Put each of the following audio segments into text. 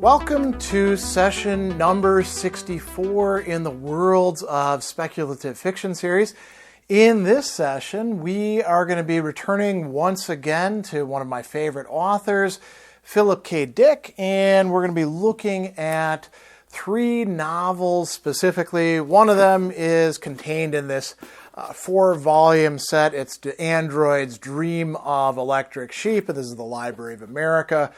Welcome to session number 64 in the Worlds of Speculative Fiction series. In this session, we are going to be returning once again to one of my favorite authors, Philip K. Dick, and we're going to be looking at three novels specifically. One of them is contained in this 4-volume set. It's The Android's Dream of Electric Sheep. This is the Library of America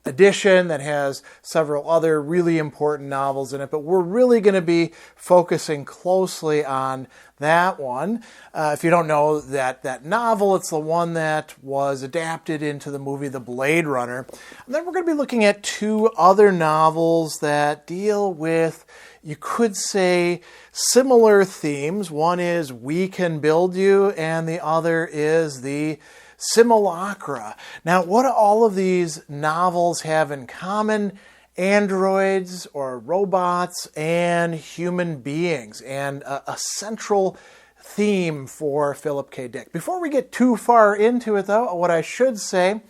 edition that has several other really important novels in it, but we're really going to be focusing closely on that one. If you don't know that novel, it's the one that was adapted into the movie The Blade Runner. And then we're going to be looking at two other novels that deal with, you could say, similar themes. One is We Can Build You, and the other is the Simulacra. Now, what do all of these novels have in common? Androids or robots and human beings, and a central theme for Philip K. Dick. Before we get too far into it, though, what I should say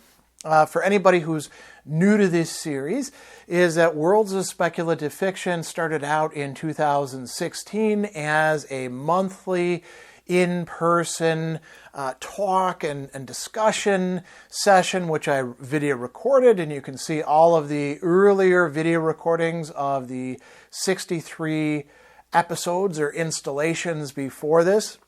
for anybody who's new to this series is that Worlds of Speculative Fiction started out in 2016 as a monthly in-person talk and discussion session, which I video recorded, and you can see all of the earlier video recordings of the 63 episodes or installations before this,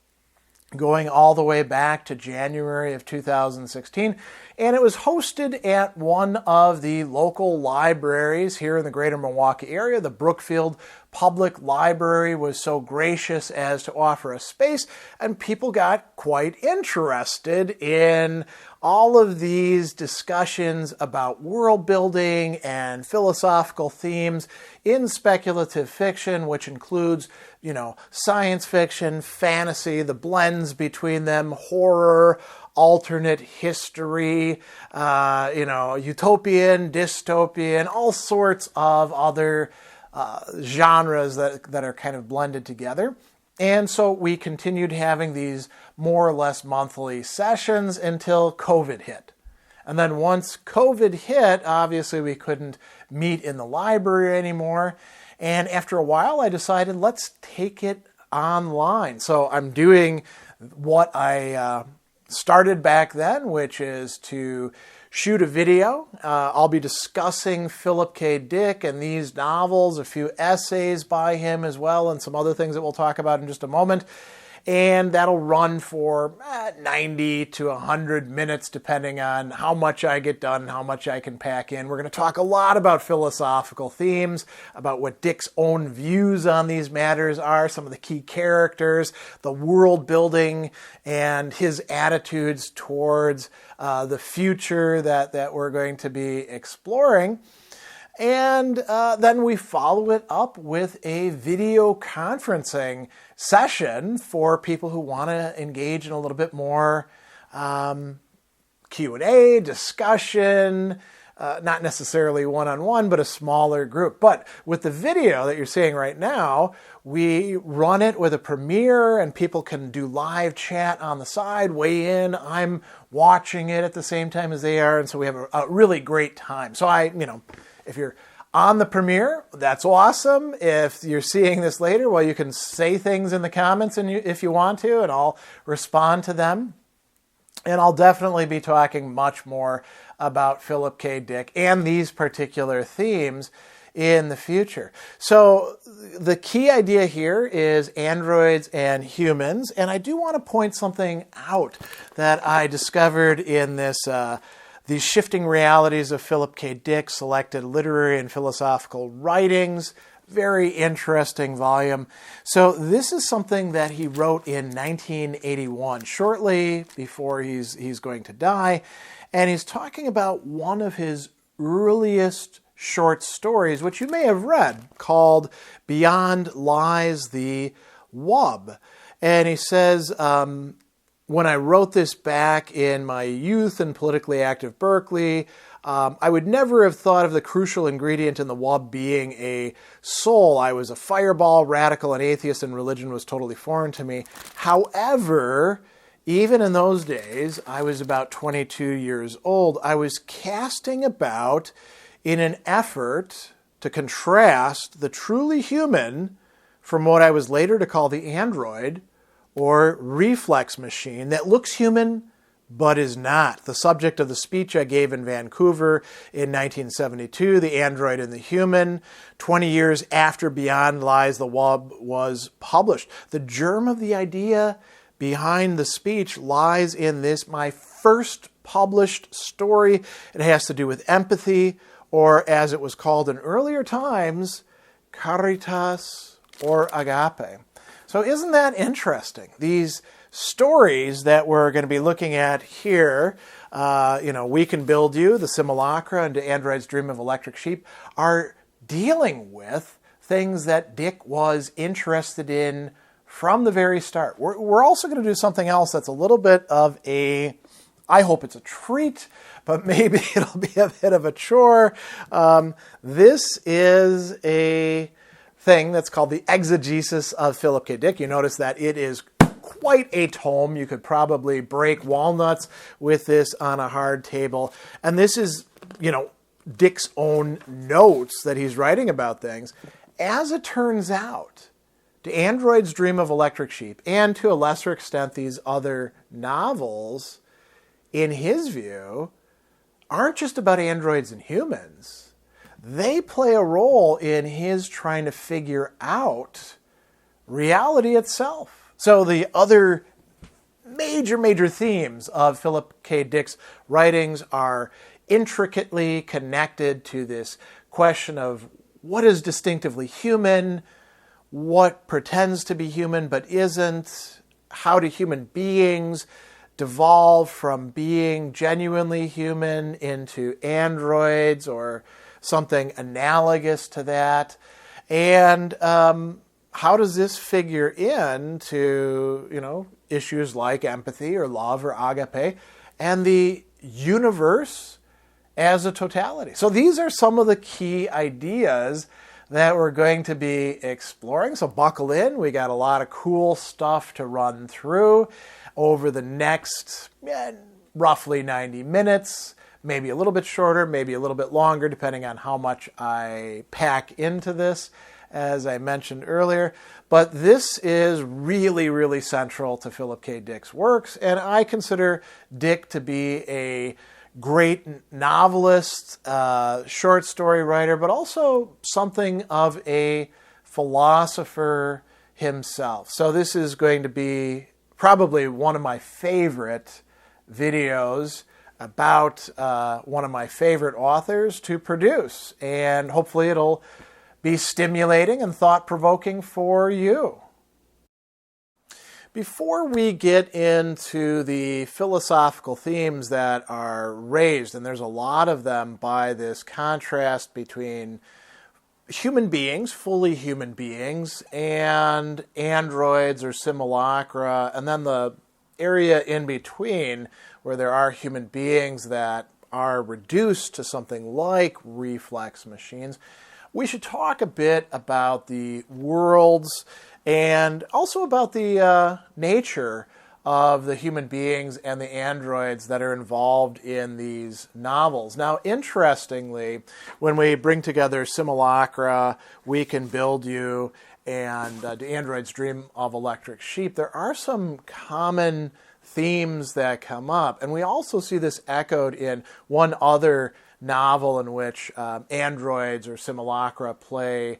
going all the way back to January of 2016. And it was hosted at one of the local libraries here in the greater Milwaukee area. The Brookfield Public Library was so gracious as to offer a space, and people got quite interested in all of these discussions about world building and philosophical themes in speculative fiction, which includes, science fiction, fantasy, the blends between them, horror, alternate history, utopian, dystopian, all sorts of other genres that are kind of blended together. And so we continued having these more or less monthly sessions until COVID hit. And then once COVID hit, obviously we couldn't meet in the library anymore. And after a while, I decided, let's take it online. So I'm doing what I started back then, which is to shoot a video. I'll be discussing Philip K. Dick and these novels, a few essays by him as well, and some other things that we'll talk about in just a moment. And that'll run for 90 to 100 minutes, depending on how much I get done, how much I can pack in. We're going to talk a lot about philosophical themes, about what Dick's own views on these matters are, some of the key characters, the world building, and his attitudes towards the future that we're going to be exploring. And then we follow it up with a video conferencing session for people who want to engage in a little bit more Q&A, discussion, not necessarily one-on-one, but a smaller group. But with the video that you're seeing right now, we run it with a premiere, and people can do live chat on the side, weigh in. I'm watching it at the same time as they are, and so we have a really great time. So if you're on the premiere, that's awesome. If you're seeing this later, well, you can say things in the comments if you want to, and I'll respond to them. And I'll definitely be talking much more about Philip K. Dick and these particular themes in the future. So the key idea here is androids and humans, and I do want to point something out that I discovered in this These Shifting Realities of Philip K. Dick, Selected Literary and Philosophical Writings. Very interesting volume. So this is something that he wrote in 1981, shortly before he's going to die. And he's talking about one of his earliest short stories, which you may have read, called Beyond Lies the Wub. And he says, when I wrote this back in my youth and politically active Berkeley, I would never have thought of the crucial ingredient in the wub being a soul. I was a fireball, radical, and atheist, and religion was totally foreign to me. However, even in those days, I was about 22 years old. I was casting about in an effort to contrast the truly human from what I was later to call the android or reflex machine that looks human but is not. The subject of the speech I gave in Vancouver in 1972, The Android and the Human, 20 years after Beyond Lies the Wub was published. The germ of the idea behind the speech lies in this, my first published story. It has to do with empathy, or as it was called in earlier times, caritas or agape. So isn't that interesting? These stories that we're going to be looking at here, We Can Build You, the Simulacra, and Android's Dream of Electric Sheep, are dealing with things that Dick was interested in from the very start. We're also going to do something else that's a little bit of a, I hope it's a treat, but maybe it'll be a bit of a chore. This is a thing that's called the Exegesis of Philip K. Dick. You notice that it is quite a tome. You could probably break walnuts with this on a hard table. And this is, Dick's own notes that he's writing about things. As it turns out, The Android's Dream of Electric Sheep, and to a lesser extent these other novels, in his view, aren't just about androids and humans. They play a role in his trying to figure out reality itself. So the other major themes of Philip K. Dick's writings are intricately connected to this question of what is distinctively human, what pretends to be human but isn't, how do human beings devolve from being genuinely human into androids or something analogous to that, and how does this figure into, issues like empathy or love or agape and the universe as a totality. So these are some of the key ideas that we're going to be exploring. So buckle in. We got a lot of cool stuff to run through over the next roughly 90 minutes, maybe a little bit shorter, maybe a little bit longer, depending on how much I pack into this, as I mentioned earlier. But this is really central to Philip K. Dick's works, and I consider Dick to be a great novelist, short story writer, but also something of a philosopher himself. So this is going to be probably one of my favorite videos about one of my favorite authors to produce, and hopefully it'll be stimulating and thought-provoking for you. Before we get into the philosophical themes that are raised, and there's a lot of them by this contrast between human beings, fully human beings, and androids or simulacra, and then the area in between where there are human beings that are reduced to something like reflex machines, we should talk a bit about the worlds and also about the nature of the human beings and the androids that are involved in these novels. Now, interestingly, when we bring together Simulacra, We Can Build You, and The Android's Dream of Electric Sheep, there are some common themes that come up. And we also see this echoed in one other novel in which androids or simulacra play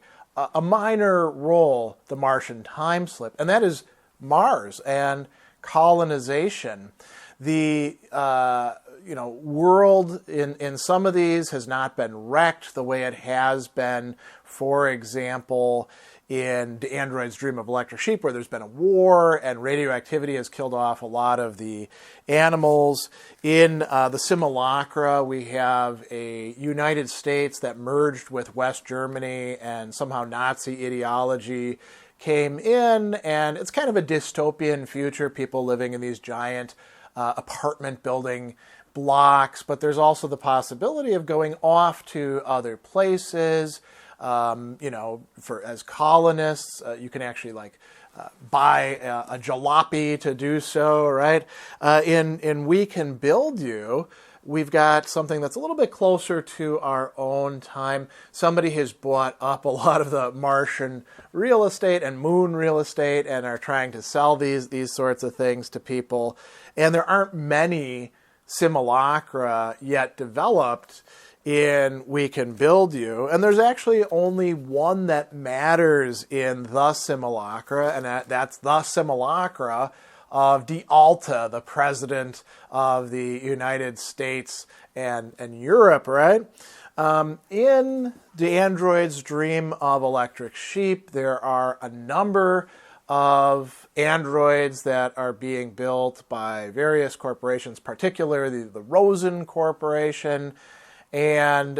a minor role, The Martian Time Slip, and that is Mars and colonization. The world in some of these has not been wrecked the way it has been, for example, in The Android's Dream of Electric Sheep, where there's been a war and radioactivity has killed off a lot of the animals. In the Simulacra, we have a United States that merged with West Germany, and somehow Nazi ideology came in, and it's kind of a dystopian future, people living in these giant apartment building blocks, but there's also the possibility of going off to other places. As colonists, you can actually buy a jalopy to do so, right? In We Can Build You, we've got something that's a little bit closer to our own time. Somebody has bought up a lot of the Martian real estate and moon real estate and are trying to sell these sorts of things to people. And there aren't many simulacra yet developed in We Can Build You. And there's actually only one that matters in the simulacra, and that's the simulacra of De Alta, the president of the United States and Europe, right? In the android's dream of electric sheep, there are a number of androids that are being built by various corporations, particularly the Rosen Corporation, and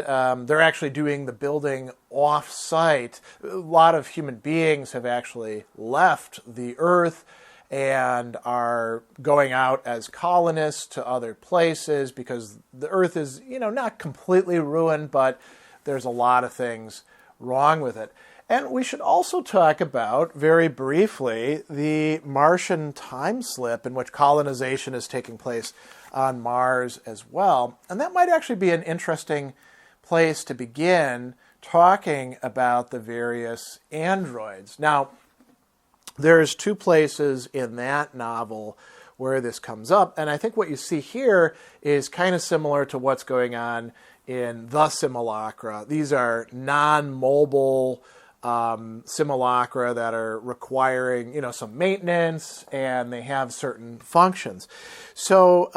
they're actually doing the building off-site. A lot of human beings have actually left the Earth and are going out as colonists to other places because the Earth is, not completely ruined, but there's a lot of things wrong with it. And we should also talk about, very briefly, the Martian time slip in which colonization is taking place on Mars as well. And that might actually be an interesting place to begin talking about the various androids. Now, there's two places in that novel where this comes up, and I think what you see here is kind of similar to what's going on in the Simulacra. These are non-mobile simulacra that are requiring, some maintenance, and they have certain functions. So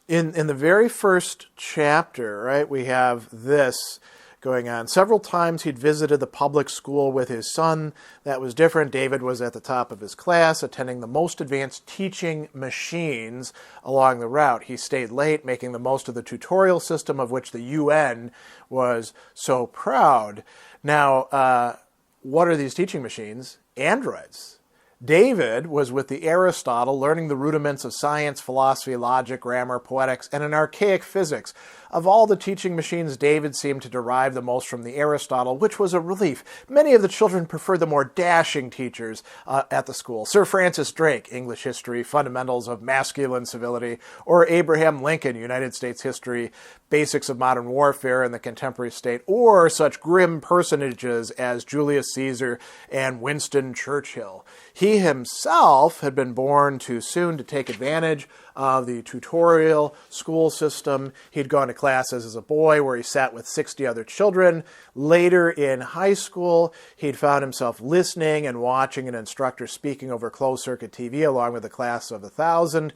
in the very first chapter, right, we have this going on. Several times he'd visited the public school with his son. That was different. David was at the top of his class, attending the most advanced teaching machines along the route. He stayed late, making the most of the tutorial system of which the UN was so proud. Now, what are these teaching machines? Androids. David was with the Aristotle, learning the rudiments of science, philosophy, logic, grammar, poetics, and an archaic physics. Of all the teaching machines, David seemed to derive the most from the Aristotle, which was a relief. Many of the children preferred the more dashing teachers at the school. Sir Francis Drake, English history, fundamentals of masculine civility, or Abraham Lincoln, United States history, basics of modern warfare in the contemporary state, or such grim personages as Julius Caesar and Winston Churchill. He himself had been born too soon to take advantage of the tutorial school system. He'd gone to classes as a boy where he sat with 60 other children. Later in high school, he'd found himself listening and watching an instructor speaking over closed-circuit TV along with a class of 1,000.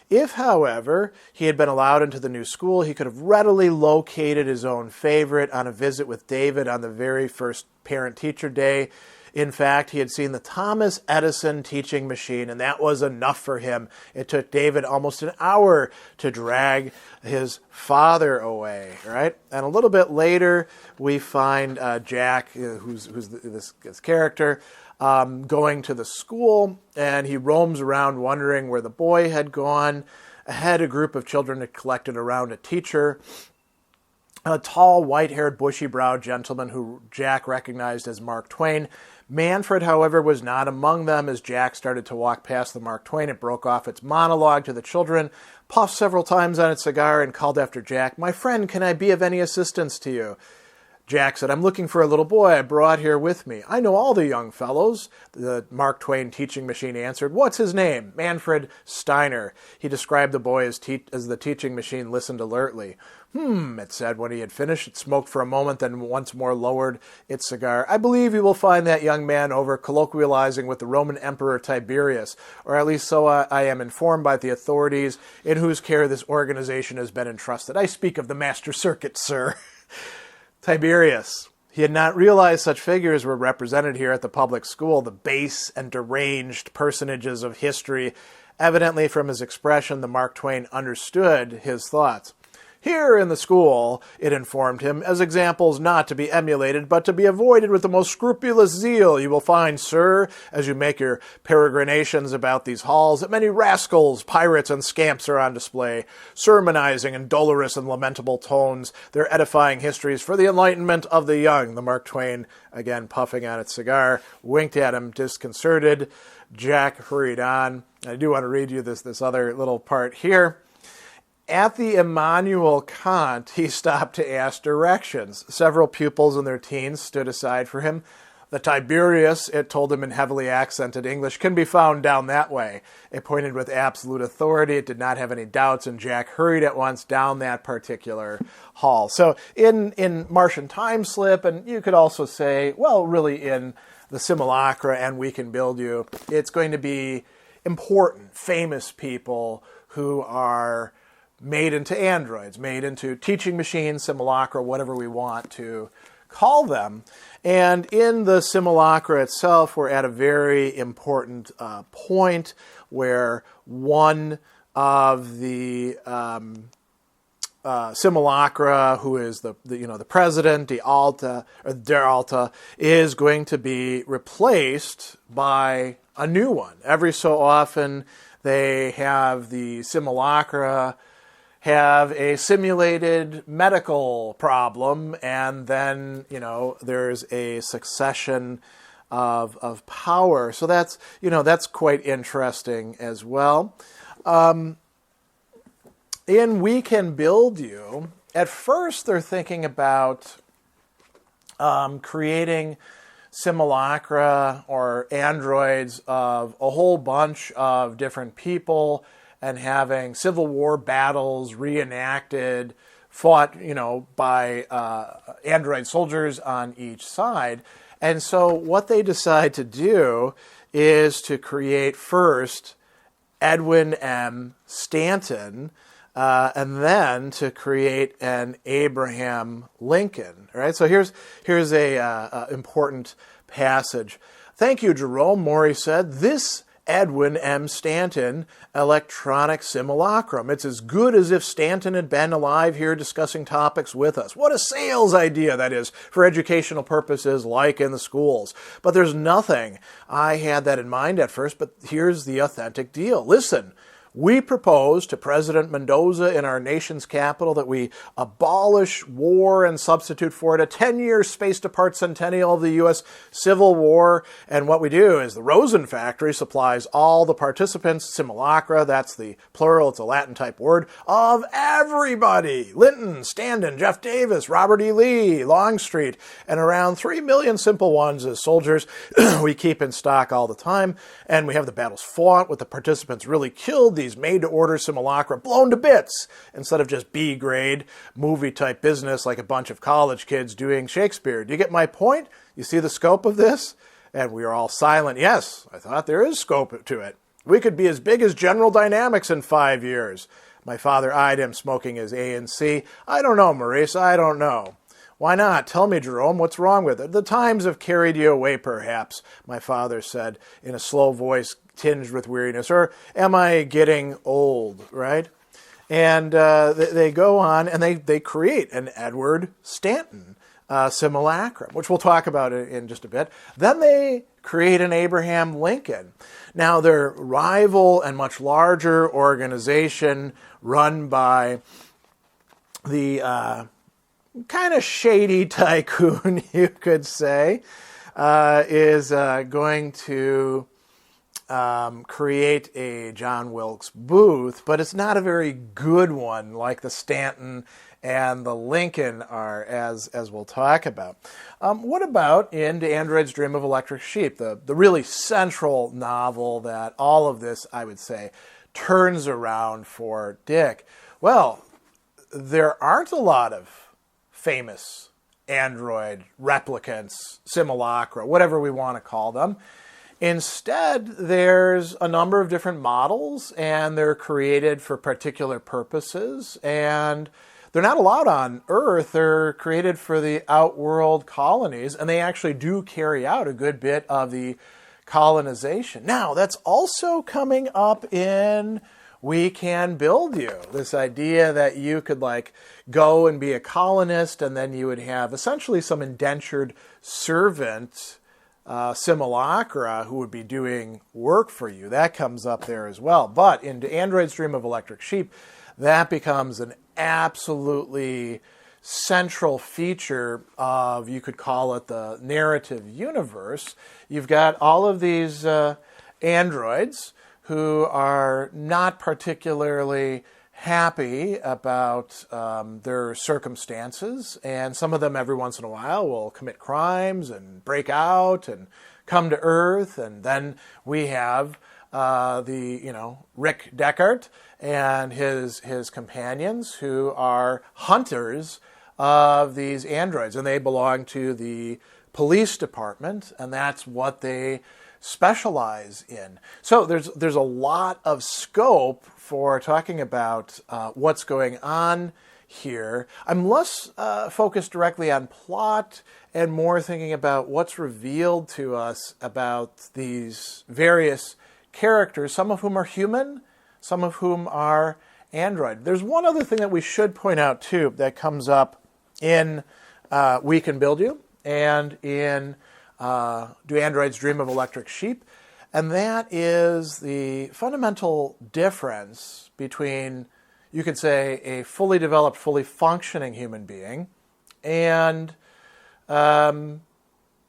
If, however, he had been allowed into the new school, he could have readily located his own favorite on a visit with David on the very first parent-teacher day. In fact, he had seen the Thomas Edison teaching machine, and that was enough for him. It took David almost an hour to drag his father away, right? And a little bit later, we find Jack, who's this character, going to the school, and he roams around wondering where the boy had gone. Ahead, a group of children had collected around a teacher, a tall, white-haired, bushy-browed gentleman who Jack recognized as Mark Twain. Manfred, however, was not among them. As Jack started to walk past the Mark Twain, it broke off its monologue to the children, puffed several times on its cigar, and called after Jack, "My friend, can I be of any assistance to you?" Jack said, "I'm looking for a little boy I brought here with me." "I know all the young fellows," the Mark Twain teaching machine answered. "What's his name?" "Manfred Steiner." He described the boy as the teaching machine listened alertly. It said when he had finished. It smoked for a moment, then once more lowered its cigar. "I believe you will find that young man over colloquializing with the Roman Emperor Tiberius, or at least so I am informed by the authorities in whose care this organization has been entrusted. I speak of the Master Circuit, sir." Tiberius. He had not realized such figures were represented here at the public school, the base and deranged personages of history. Evidently, from his expression, the Mark Twain understood his thoughts. "Here in the school," it informed him, "as examples not to be emulated, but to be avoided with the most scrupulous zeal, you will find, sir, as you make your peregrinations about these halls, that many rascals, pirates, and scamps are on display, sermonizing in dolorous and lamentable tones their edifying histories for the enlightenment of the young." The Mark Twain, again puffing on its cigar, winked at him, disconcerted. Jack hurried on. I do want to read you this other little part here. At the Immanuel Kant, he stopped to ask directions. Several pupils in their teens stood aside for him. The Tiberius, it told him in heavily accented English, can be found down that way. It pointed with absolute authority. It did not have any doubts, and Jack hurried at once down that particular hall. So in Martian Time Slip, and you could also say, well, really in the Simulacra and We Can Build You, it's going to be important, famous people who are made into androids, made into teaching machines, Simulacra, whatever we want to call them. And in the Simulacra itself, we're at a very important point where one of the Simulacra, who is the president, Der Alta, is going to be replaced by a new one. Every so often, they have the Simulacra have a simulated medical problem, and then, there's a succession of power. So that's quite interesting as well. In We Can Build You, at first they're thinking about creating simulacra or androids of a whole bunch of different people and having Civil War battles reenacted, fought, by android soldiers on each side. And so what they decide to do is to create first Edwin M. Stanton, and then to create an Abraham Lincoln. All right, so here's a important passage. Thank you, Jerome. Maury said, this Edwin M. Stanton electronic simulacrum. It's as good as if Stanton had been alive here discussing topics with us. What a sales idea that is for educational purposes like in the schools. But there's nothing. I had that in mind at first, but here's the authentic deal. Listen. We propose to President Mendoza in our nation's capital that we abolish war and substitute for it a 10-year spaced-apart centennial of the U.S. Civil War. And what we do is the Rosen factory supplies all the participants, simulacra, that's the plural, it's a Latin-type word, of everybody. Linton, Standen, Jeff Davis, Robert E. Lee, Longstreet, and around 3 million simple ones as soldiers we keep in stock all the time. And we have the battles fought with the participants really killed, these made-to-order simulacra blown to bits instead of just B-grade movie-type business like a bunch of college kids doing Shakespeare. Do you get my point? You see the scope of this? And we are all silent. Yes, I thought there is scope to it. We could be as big as General Dynamics in 5 years. My father eyed him, smoking his ANC. I don't know, Maurice, I don't know. Why not? Tell me, Jerome, what's wrong with it? The times have carried you away, perhaps, my father said in a slow voice tinged with weariness. Or am I getting old, right? And they go on and they create an Edward Stanton simulacrum, which we'll talk about in just a bit. Then they create an Abraham Lincoln. Now, their rival and much larger organization run by the kind of shady tycoon, you could say, is going to create a John Wilkes Booth, but it's not a very good one like the Stanton and the Lincoln are, as we'll talk about. What about in Do Androids Dream of Electric Sheep, the really central novel that all of this, I would say, turns around for Dick? Well, there aren't a lot of famous android replicants, simulacra, whatever we want to call them. Instead, there's a number of different models, and they're created for particular purposes, and they're not allowed on Earth. They're created for the outworld colonies, and they actually do carry out a good bit of the colonization. Now, that's also coming up in We Can Build You, this idea that you could go and be a colonist, and then you would have essentially some indentured servant simulacra who would be doing work for you. That comes up there as well. But in Do Androids Dream of Electric Sheep, that becomes an absolutely central feature of, you could call it, the narrative universe. You've got all of these androids who are not particularly happy about their circumstances, and some of them every once in a while will commit crimes and break out and come to Earth, and then we have Rick Deckard and his companions who are hunters of these androids, and they belong to the police department, and that's what they specialize in. So there's a lot of scope for talking about what's going on here. I'm less focused directly on plot and more thinking about what's revealed to us about these various characters, some of whom are human, some of whom are android. There's one other thing that we should point out too that comes up in We Can Build You and in Do Androids Dream of Electric Sheep? And that is the fundamental difference between, you could say, a fully developed, fully functioning human being and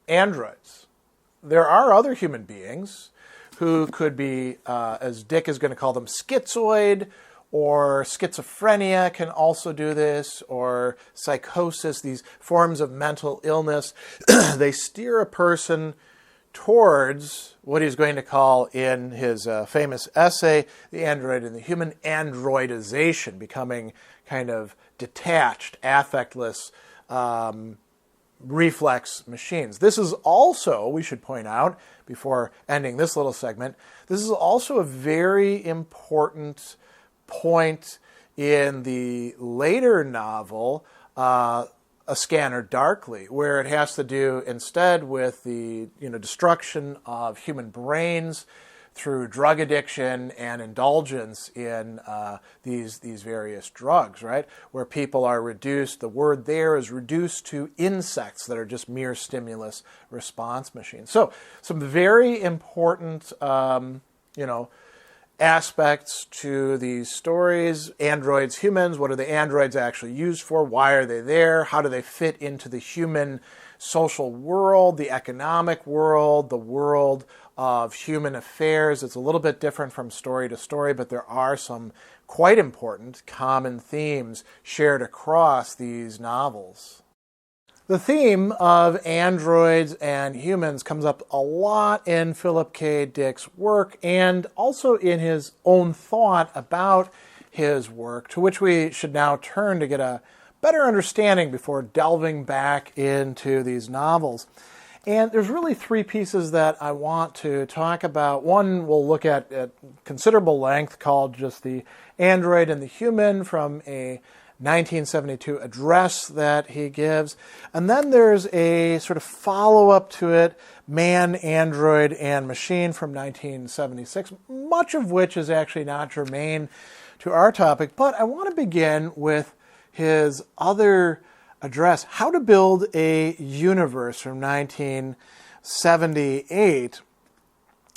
androids. There are other human beings who could be, as Dick is going to call them, schizoid, or schizophrenia can also do this, or psychosis, these forms of mental illness. They steer a person towards what he's going to call in his famous essay, The Android and the Human, androidization, becoming kind of detached, affectless, reflex machines. This is also, we should point out, before ending this little segment, this is also a very important point in the later novel, A Scanner Darkly, where it has to do instead with the destruction of human brains through drug addiction and indulgence in these various drugs, right? Where people are reduced, the word there is reduced to insects that are just mere stimulus response machines. So some very important, aspects to these stories. Androids, humans, what are the androids actually used for? Why are they there? How do they fit into the human social world, the economic world, the world of human affairs? It's a little bit different from story to story, but there are some quite important common themes shared across these novels. The theme of androids and humans comes up a lot in Philip K. Dick's work and also in his own thought about his work, to which we should now turn to get a better understanding before delving back into these novels. And there's really three pieces that I want to talk about. One we'll look at considerable length, called just The Android and the Human, from a 1972 address that he gives. And then there's a sort of follow-up to it, Man, Android, and Machine, from 1976, much of which is actually not germane to our topic. But I want to begin with his other address, How to Build a Universe, from 1978.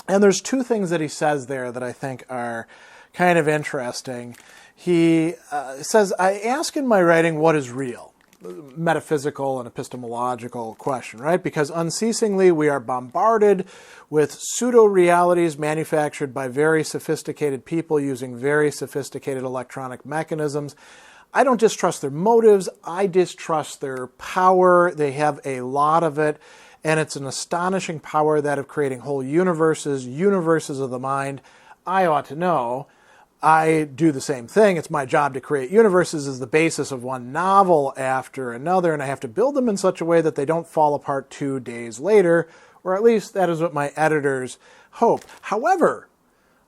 And there's two things that he says there that I think are kind of interesting. He says, I ask in my writing what is real, metaphysical and epistemological question, right? Because unceasingly we are bombarded with pseudo-realities manufactured by very sophisticated people using very sophisticated electronic mechanisms. I don't distrust their motives, I distrust their power. They have a lot of it, and it's an astonishing power, that of creating whole universes of the mind. I ought to know. I do the same thing. It's my job to create universes as the basis of one novel after another, and I have to build them in such a way that they don't fall apart 2 days later, or at least that is what my editors hope. However,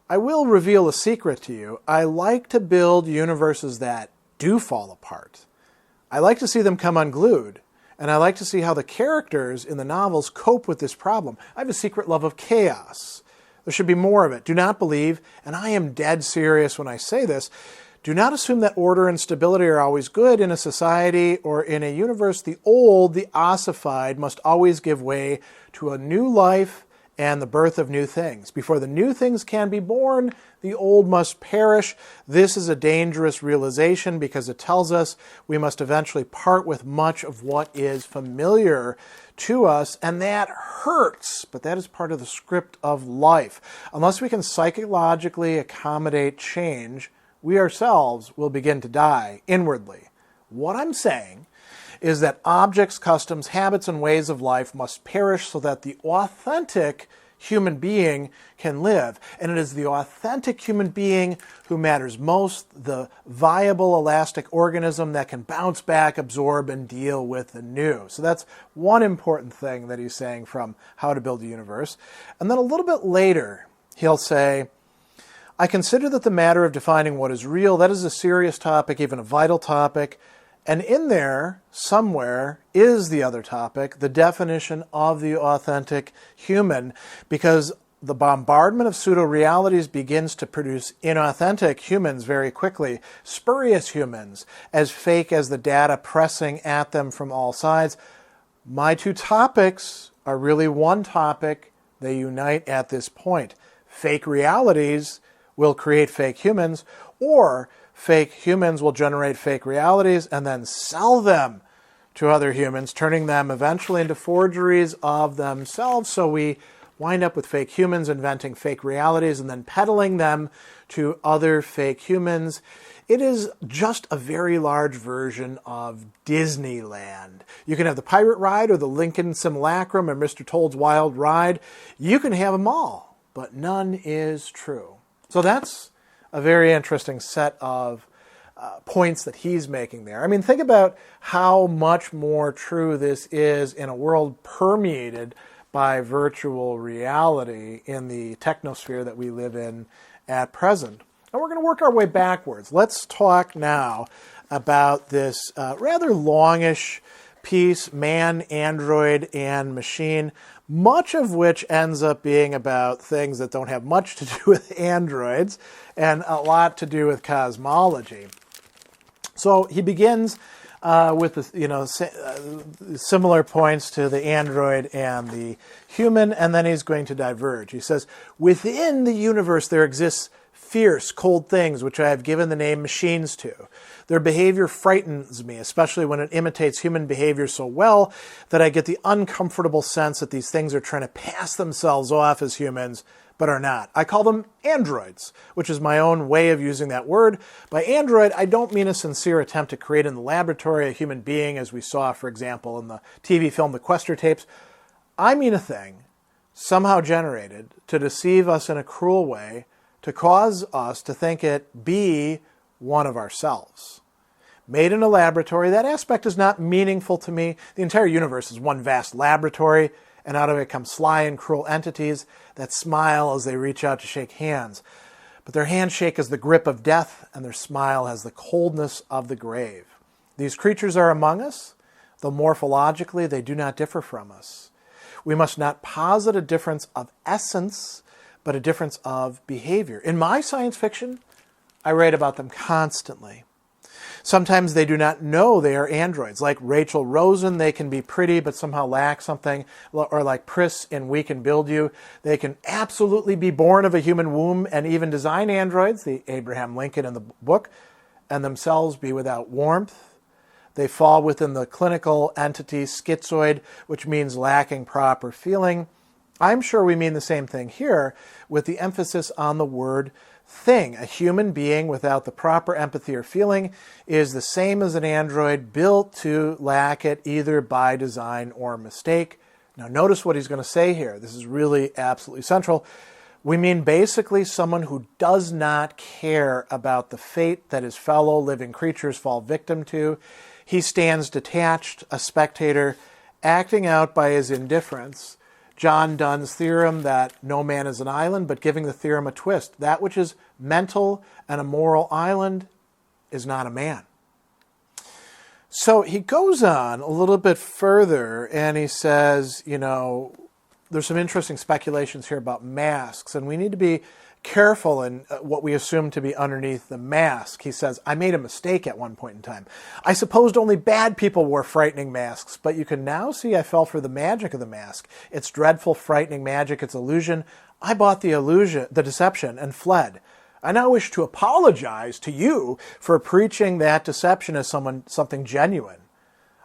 I will reveal a secret to you. I like to build universes that do fall apart. I like to see them come unglued, and I like to see how the characters in the novels cope with this problem. I have a secret love of chaos. There should be more of it. Do not believe, and I am dead serious when I say this, do not assume that order and stability are always good in a society or in a universe. The old, the ossified, must always give way to a new life and the birth of new things. Before the new things can be born, the old must perish. This is a dangerous realization because it tells us we must eventually part with much of what is familiar to us, and that hurts, but that is part of the script of life. Unless we can psychologically accommodate change, we ourselves will begin to die inwardly. What I'm saying is that objects, customs, habits, and ways of life must perish so that the authentic human being can live. And it is the authentic human being who matters most, the viable, elastic organism that can bounce back, absorb, and deal with the new. So that's one important thing that he's saying from How to Build a Universe. And then a little bit later, he'll say, I consider that the matter of defining what is real, that is a serious topic, even a vital topic. And in there, somewhere, is the other topic, the definition of the authentic human, because the bombardment of pseudo-realities begins to produce inauthentic humans very quickly, spurious humans, as fake as the data pressing at them from all sides. My two topics are really one topic. They unite at this point. Fake realities will create fake humans, or fake humans will generate fake realities and then sell them to other humans, turning them eventually into forgeries of themselves. So we wind up with fake humans inventing fake realities and then peddling them to other fake humans. It is just a very large version of Disneyland. You can have the Pirate Ride or the Lincoln Simulacrum or Mr. Toad's Wild Ride. You can have them all, but none is true. So that's a very interesting set of points that he's making there. I mean, think about how much more true this is in a world permeated by virtual reality in the technosphere that we live in at present. And we're going to work our way backwards. Let's talk now about this rather longish piece, Man, Android, and Machine, much of which ends up being about things that don't have much to do with androids and a lot to do with cosmology. So he begins with similar points to the android and the human, and then he's going to diverge. He says, within the universe there exists fierce, cold things which I have given the name machines to. Their behavior frightens me, especially when it imitates human behavior so well that I get the uncomfortable sense that these things are trying to pass themselves off as humans, but are not. I call them androids, which is my own way of using that word. By android, I don't mean a sincere attempt to create in the laboratory a human being, as we saw, for example, in the TV film The Quester Tapes. I mean a thing, somehow generated, to deceive us in a cruel way, to cause us to think it be one of ourselves. Made in a laboratory, that aspect is not meaningful to me. The entire universe is one vast laboratory, and out of it come sly and cruel entities that smile as they reach out to shake hands. But their handshake is the grip of death, and their smile has the coldness of the grave. These creatures are among us, though morphologically they do not differ from us. We must not posit a difference of essence, but a difference of behavior. In my science fiction, I write about them constantly. Sometimes they do not know they are androids. Like Rachel Rosen, they can be pretty but somehow lack something. Or like Pris in We Can Build You, they can absolutely be born of a human womb and even design androids, the Abraham Lincoln in the book, and themselves be without warmth. They fall within the clinical entity schizoid, which means lacking proper feeling. I'm sure we mean the same thing here, with the emphasis on the word thing. A human being without the proper empathy or feeling is the same as an android built to lack it either by design or mistake. Now notice what he's going to say here. This is really absolutely central. We mean basically someone who does not care about the fate that his fellow living creatures fall victim to. He stands detached, a spectator, acting out by his indifference. John Donne's theorem that no man is an island, but giving the theorem a twist. That which is mental and a moral island is not a man. So he goes on a little bit further and he says, there's some interesting speculations here about masks, and we need to be careful in what we assume to be underneath the mask. He says, I made a mistake at one point in time. I supposed only bad people wore frightening masks, but you can now see I fell for the magic of the mask. It's dreadful, frightening magic, it's illusion. I bought the deception, and fled. I now wish to apologize to you for preaching that deception as something genuine.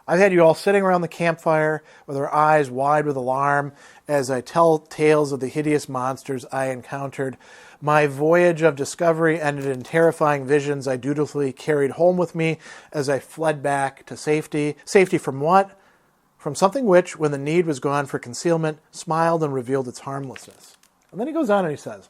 I've had you all sitting around the campfire with our eyes wide with alarm as I tell tales of the hideous monsters I encountered. My voyage of discovery ended in terrifying visions I dutifully carried home with me as I fled back to safety. Safety from what? From something which, when the need was gone for concealment, smiled and revealed its harmlessness. And then he goes on and he says,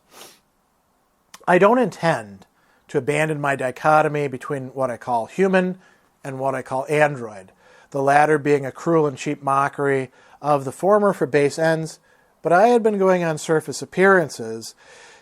I don't intend to abandon my dichotomy between what I call human and what I call android, the latter being a cruel and cheap mockery of the former for base ends, but I had been going on surface appearances.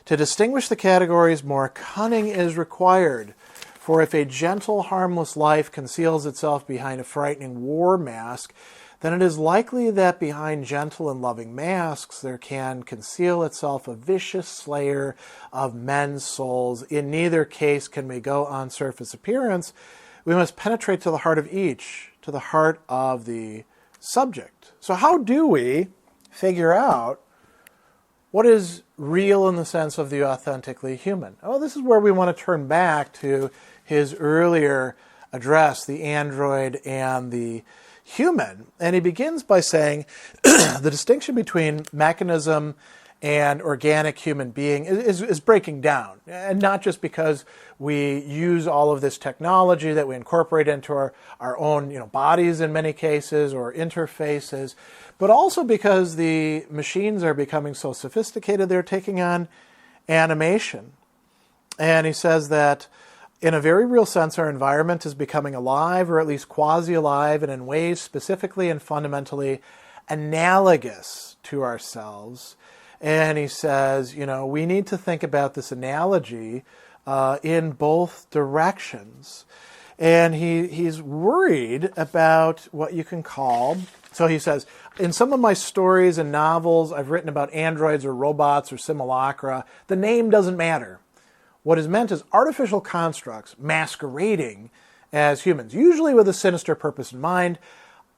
To distinguish the categories, more cunning is required, for if a gentle, harmless life conceals itself behind a frightening war mask, then it is likely that behind gentle and loving masks there can conceal itself a vicious slayer of men's souls. In neither case can we go on surface appearance. We must penetrate to the heart of each, to the heart of the subject. So how do we figure out what is real in the sense of the authentically human? Oh, this is where we want to turn back to his earlier address, the android and the human. And he begins by saying the distinction between mechanism and organic human being is breaking down. And not just because we use all of this technology that we incorporate into our own bodies in many cases or interfaces, but also because the machines are becoming so sophisticated they're taking on animation. And he says that in a very real sense, our environment is becoming alive, or at least quasi-alive, and in ways specifically and fundamentally analogous to ourselves. And he says, we need to think about this analogy in both directions. And he's worried about what you can call, so he says, in some of my stories and novels, I've written about androids or robots or simulacra. The name doesn't matter. What is meant is artificial constructs masquerading as humans, usually with a sinister purpose in mind.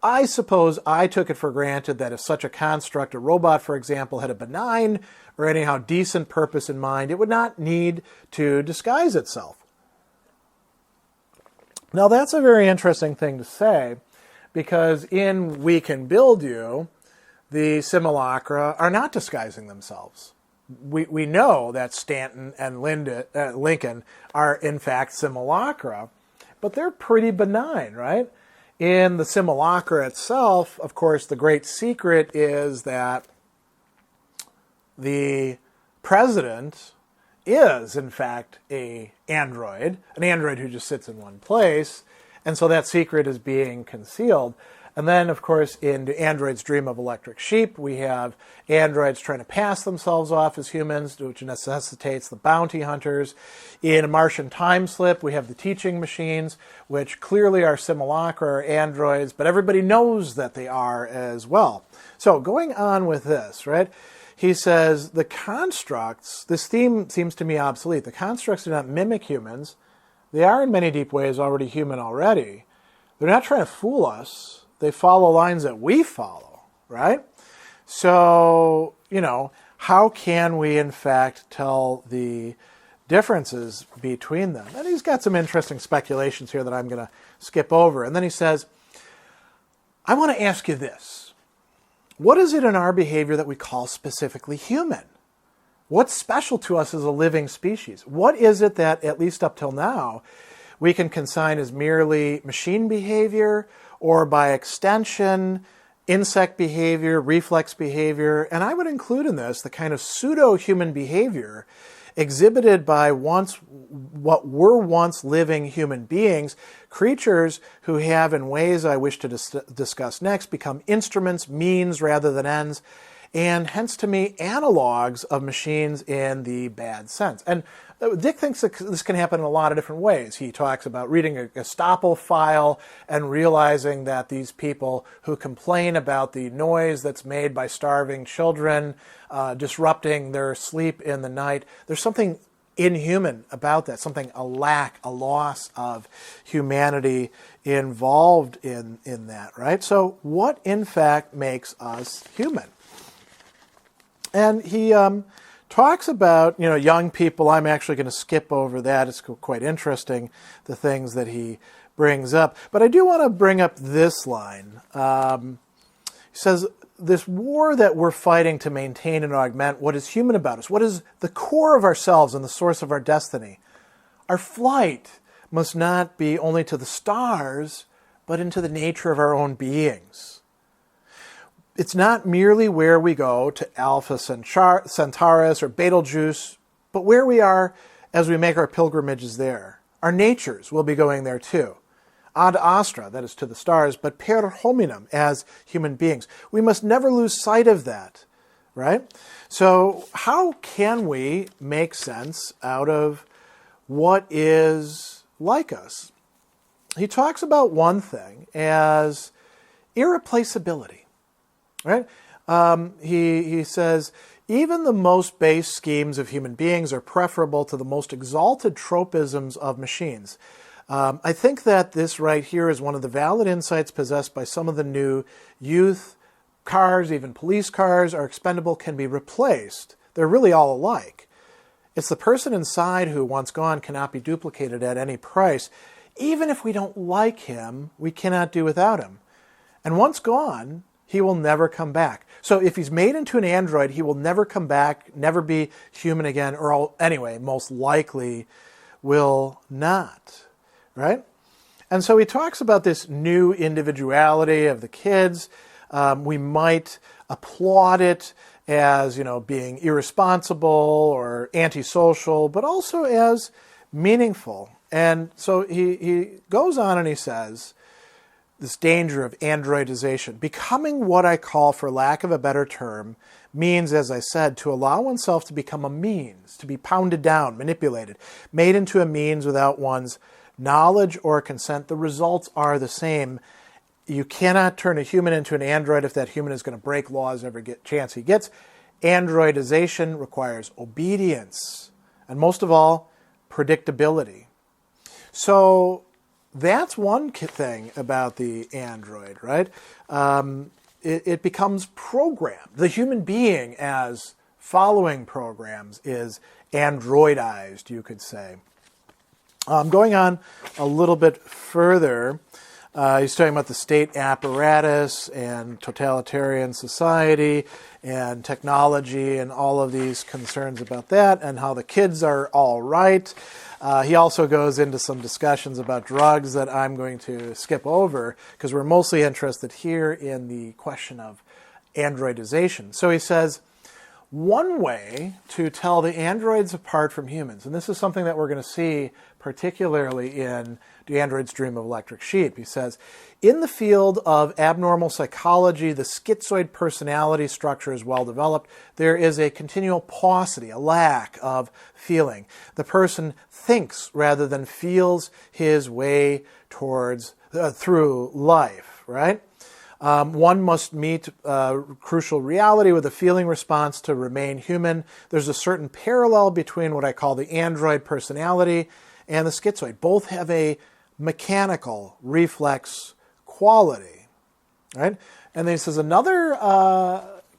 I suppose I took it for granted that if such a construct, a robot, for example, had a benign or anyhow decent purpose in mind, it would not need to disguise itself. Now, that's a very interesting thing to say, because in We Can Build You, the simulacra are not disguising themselves. We know that Stanton and Lincoln are, in fact, simulacra, but they're pretty benign, right? In the simulacra itself, of course, the great secret is that the president is, in fact, an android who just sits in one place, and so that secret is being concealed. And then, of course, in Android's Dream of Electric Sheep, we have androids trying to pass themselves off as humans, which necessitates the bounty hunters. In Martian Time Slip, we have the teaching machines, which clearly are simulacra or androids, but everybody knows that they are as well. So going on with this, right? He says the constructs, this theme seems to me obsolete. The constructs do not mimic humans. They are in many deep ways already human already. They're not trying to fool us. They follow lines that we follow, right? So, how can we, in fact, tell the differences between them? And he's got some interesting speculations here that I'm going to skip over. And then he says, I want to ask you this. What is it in our behavior that we call specifically human? What's special to us as a living species? What is it that, at least up till now, we can consign as merely machine behavior, or by extension, insect behavior, reflex behavior, and I would include in this the kind of pseudo-human behavior exhibited by what were once living human beings, creatures who have, in ways I wish to discuss next, become instruments, means rather than ends, and hence to me analogs of machines in the bad sense. And Dick thinks that this can happen in a lot of different ways. He talks about reading a Gestapo file and realizing that these people who complain about the noise that's made by starving children, disrupting their sleep in the night, there's something inhuman about that, something, a lack, a loss of humanity involved in that, right? So what, in fact, makes us human? And he talks about, young people. I'm actually going to skip over that. It's quite interesting, the things that he brings up. But I do want to bring up this line. He says, this war that we're fighting to maintain and augment what is human about us, what is the core of ourselves and the source of our destiny. Our flight must not be only to the stars, but into the nature of our own beings. It's not merely where we go to Alpha Centaurus or Betelgeuse, but where we are as we make our pilgrimages there. Our natures will be going there too. Ad astra, that is to the stars, but per hominum, as human beings. We must never lose sight of that, right? So how can we make sense out of what is like us? He talks about one thing as irreplaceability, right? He says, even the most base schemes of human beings are preferable to the most exalted tropisms of machines. I think that this right here is one of the valid insights possessed by some of the new youth cars, even police cars, are expendable, can be replaced. They're really all alike. It's the person inside who, once gone, cannot be duplicated at any price. Even if we don't like him, we cannot do without him. And once gone, he will never come back. So if he's made into an android, he will never come back, never be human again, or anyway, most likely will not. Right? And so he talks about this new individuality of the kids. We might applaud it as, being irresponsible or antisocial, but also as meaningful. And so he goes on and he says, this danger of androidization. Becoming what I call, for lack of a better term, means, as I said, to allow oneself to become a means, to be pounded down, manipulated, made into a means without one's knowledge or consent. The results are the same. You cannot turn a human into an android if that human is going to break laws every chance he gets. Androidization requires obedience, and most of all, predictability. So that's one thing about the android, right? It becomes programmed. The human being, as following programs, is androidized, you could say. Going on a little bit further, he's talking about the state apparatus and totalitarian society and technology and all of these concerns about that and how the kids are all right. He also goes into some discussions about drugs that I'm going to skip over because we're mostly interested here in the question of androidization. So he says, one way to tell the androids apart from humans, and this is something that we're going to see particularly in Do Androids Dream of Electric Sheep. He says, in the field of abnormal psychology, the schizoid personality structure is well developed. There is a continual paucity, a lack of feeling. The person thinks rather than feels his way towards through life, right? One must meet crucial reality with a feeling response to remain human. There's a certain parallel between what I call the android personality and the schizoid. Both have a mechanical reflex quality, right? And then he says another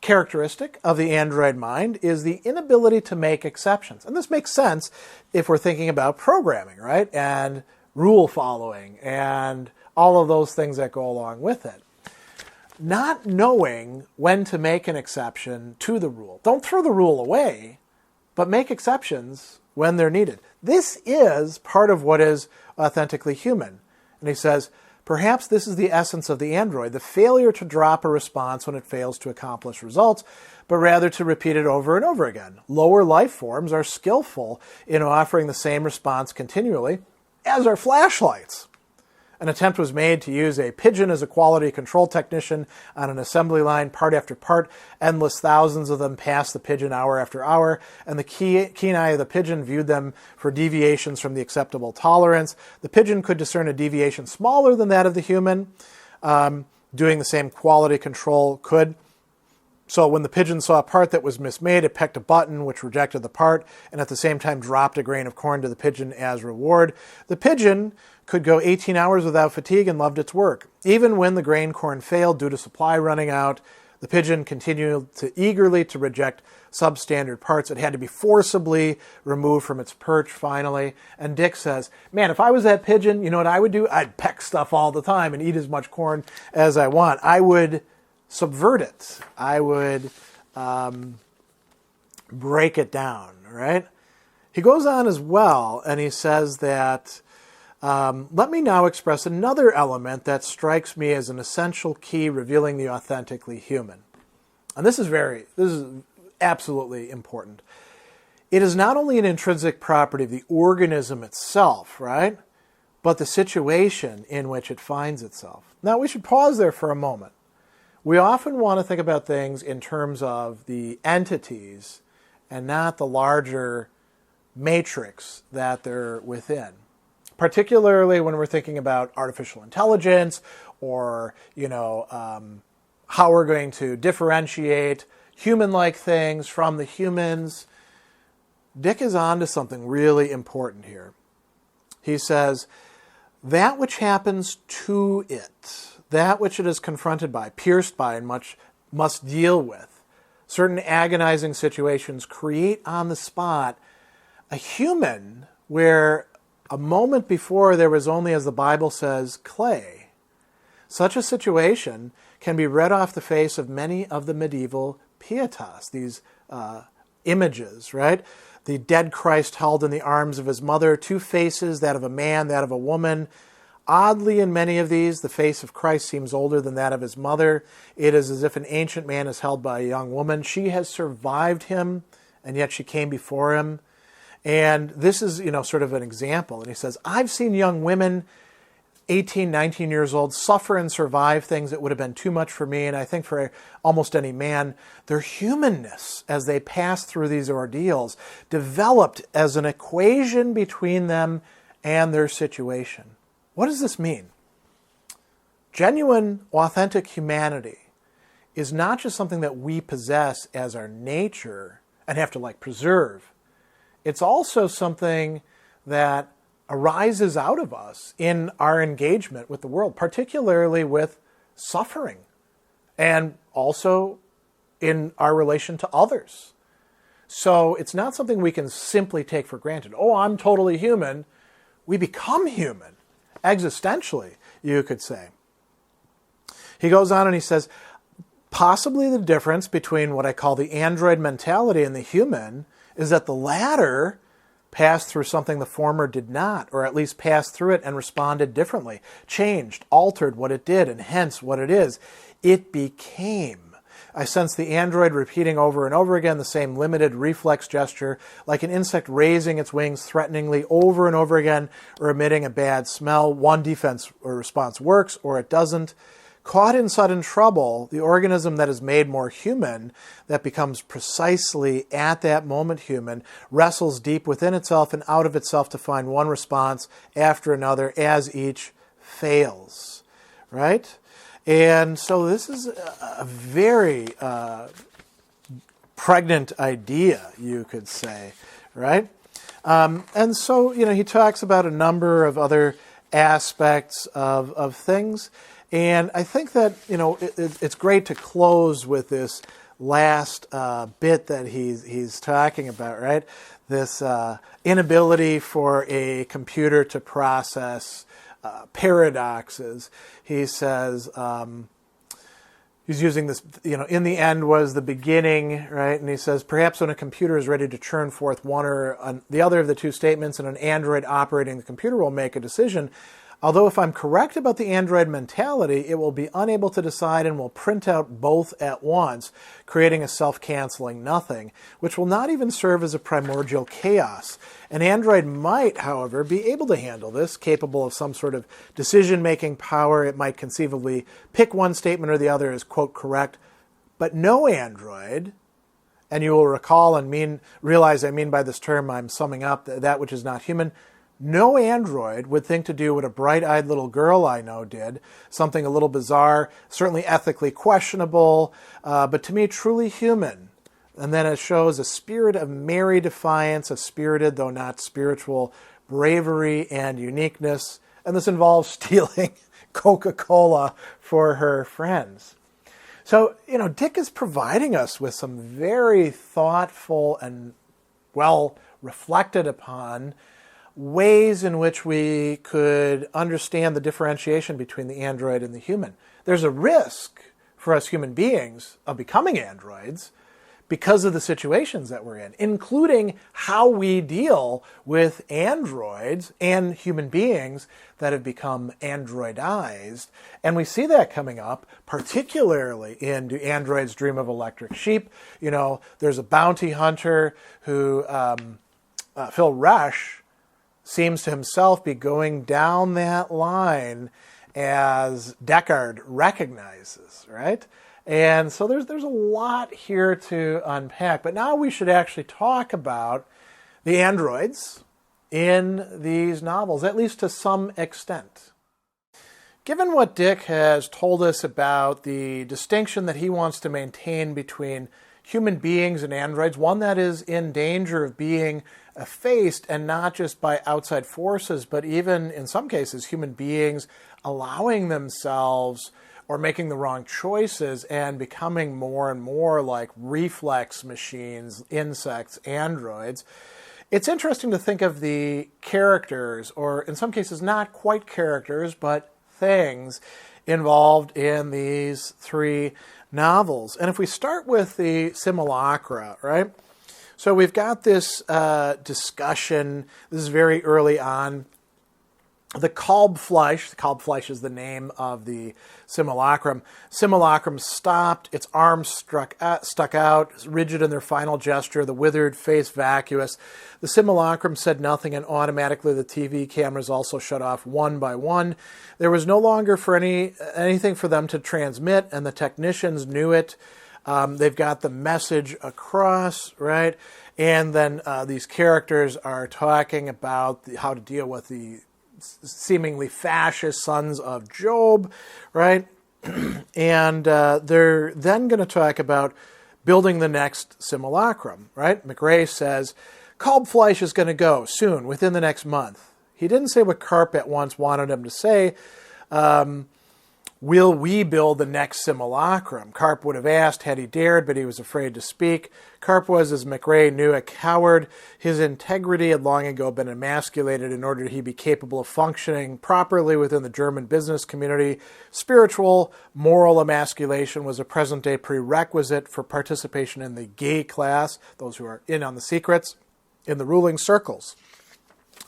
characteristic of the android mind is the inability to make exceptions. And this makes sense if we're thinking about programming, right? And rule following and all of those things that go along with it. Not knowing when to make an exception to the rule. Don't throw the rule away, but make exceptions when they're needed. This is part of what is authentically human. And he says, perhaps this is the essence of the android, the failure to drop a response when it fails to accomplish results, but rather to repeat it over and over again. Lower life forms are skillful in offering the same response continually, as are flashlights. An attempt was made to use a pigeon as a quality control technician on an assembly line, part after part. Endless thousands of them passed the pigeon hour after hour, and the keen eye of the pigeon viewed them for deviations from the acceptable tolerance. The pigeon could discern a deviation smaller than that of the human. Doing the same quality control could. So when the pigeon saw a part that was mismade, it pecked a button which rejected the part, and at the same time dropped a grain of corn to the pigeon as reward. The pigeon could go 18 hours without fatigue and loved its work. Even when the grain corn failed due to supply running out, the pigeon continued eagerly to reject substandard parts. It had to be forcibly removed from its perch finally. And Dick says, man, if I was that pigeon, you know what I would do? I'd peck stuff all the time and eat as much corn as I want. I would subvert it. I would break it down, right? He goes on as well, and he says that, let me now express another element that strikes me as an essential key revealing the authentically human. And this is absolutely important. It is not only an intrinsic property of the organism itself, right, but the situation in which it finds itself. Now, we should pause there for a moment. We often want to think about things in terms of the entities and not the larger matrix that they're within. Particularly when we're thinking about artificial intelligence or, how we're going to differentiate human-like things from the humans. Dick is on to something really important here. He says, that which happens to it, that which it is confronted by, pierced by, and much must deal with, certain agonizing situations create on the spot a human where a moment before there was only, as the Bible says, clay. Such a situation can be read off the face of many of the medieval pietas, these images, right? The dead Christ held in the arms of his mother, two faces, that of a man, that of a woman. Oddly, in many of these, the face of Christ seems older than that of his mother. It is as if an ancient man is held by a young woman. She has survived him, and yet she came before him. And this is, sort of an example. And he says, I've seen young women, 18, 19 years old, suffer and survive things that would have been too much for me, and I think for almost any man. Their humanness, as they pass through these ordeals, developed as an equation between them and their situation. What does this mean? Genuine, authentic humanity is not just something that we possess as our nature and have to preserve. It's also something that arises out of us in our engagement with the world, particularly with suffering, and also in our relation to others. So it's not something we can simply take for granted. Oh, I'm totally human. We become human, existentially, you could say. He goes on and he says, possibly the difference between what I call the android mentality and the human is that the latter passed through something the former did not, or at least passed through it and responded differently, changed, altered what it did, and hence what it is. It became. I sense the android repeating over and over again the same limited reflex gesture, like an insect raising its wings threateningly over and over again, or emitting a bad smell. One defense or response works, or it doesn't. Caught in sudden trouble, the organism that is made more human, that becomes precisely at that moment human, wrestles deep within itself and out of itself to find one response after another as each fails, right? And so this is a very pregnant idea, you could say, right? And so, he talks about a number of other aspects of things. And I think that, it's great to close with this last bit that he's talking about, right? This inability for a computer to process paradoxes. He says, he's using this, in the end was the beginning, right? And he says, perhaps when a computer is ready to churn forth one or the other of the two statements and an android operating the computer will make a decision. Although if I'm correct about the android mentality, it will be unable to decide and will print out both at once, creating a self-canceling nothing, which will not even serve as a primordial chaos. An android might, however, be able to handle this, capable of some sort of decision-making power. It might conceivably pick one statement or the other as, quote, correct. But no android, and you will recall and realize I mean by this term I'm summing up that which is not human, no android would think to do what a bright-eyed little girl I know did, something a little bizarre, certainly ethically questionable, but to me truly human. And then it shows a spirit of merry defiance, a spirited, though not spiritual, bravery and uniqueness. And this involves stealing Coca-Cola for her friends. So, Dick is providing us with some very thoughtful and well reflected upon ways in which we could understand the differentiation between the android and the human. There's a risk for us human beings of becoming androids because of the situations that we're in, including how we deal with androids and human beings that have become androidized. And we see that coming up, particularly in Do Androids Dream of Electric Sheep? You know, there's a bounty hunter who, Phil Rush, seems to himself be going down that line as Deckard recognizes, right? And so there's a lot here to unpack. But now we should actually talk about the androids in these novels, at least to some extent. Given what Dick has told us about the distinction that he wants to maintain between human beings and androids, one that is in danger of being effaced, and not just by outside forces, but even in some cases human beings allowing themselves or making the wrong choices and becoming more and more like reflex machines, insects, androids. It's interesting to think of the characters, or in some cases not quite characters, but things involved in these three novels. And if we start with the Simulacra, right? So we've got this discussion. This is very early on. The Kalbfleisch is the name of the simulacrum. Simulacrum stopped, its arms stuck out, rigid in their final gesture, the withered face vacuous. The simulacrum said nothing, and automatically the TV cameras also shut off one by one. There was no longer anything for them to transmit, and the technicians knew it. They've got the message across, right? And then these characters are talking about how to deal with the seemingly fascist sons of Job, right? And they're then going to talk about building the next simulacrum, right? McRae says, Kalbfleisch is going to go soon, within the next month. He didn't say what Karp at once wanted him to say. Will we build the next simulacrum? Karp would have asked had he dared, but he was afraid to speak. Karp was, as McRae knew, a coward. His integrity had long ago been emasculated in order he be capable of functioning properly within the German business community. Spiritual, moral emasculation was a present-day prerequisite for participation in the gay class, those who are in on the secrets, in the ruling circles.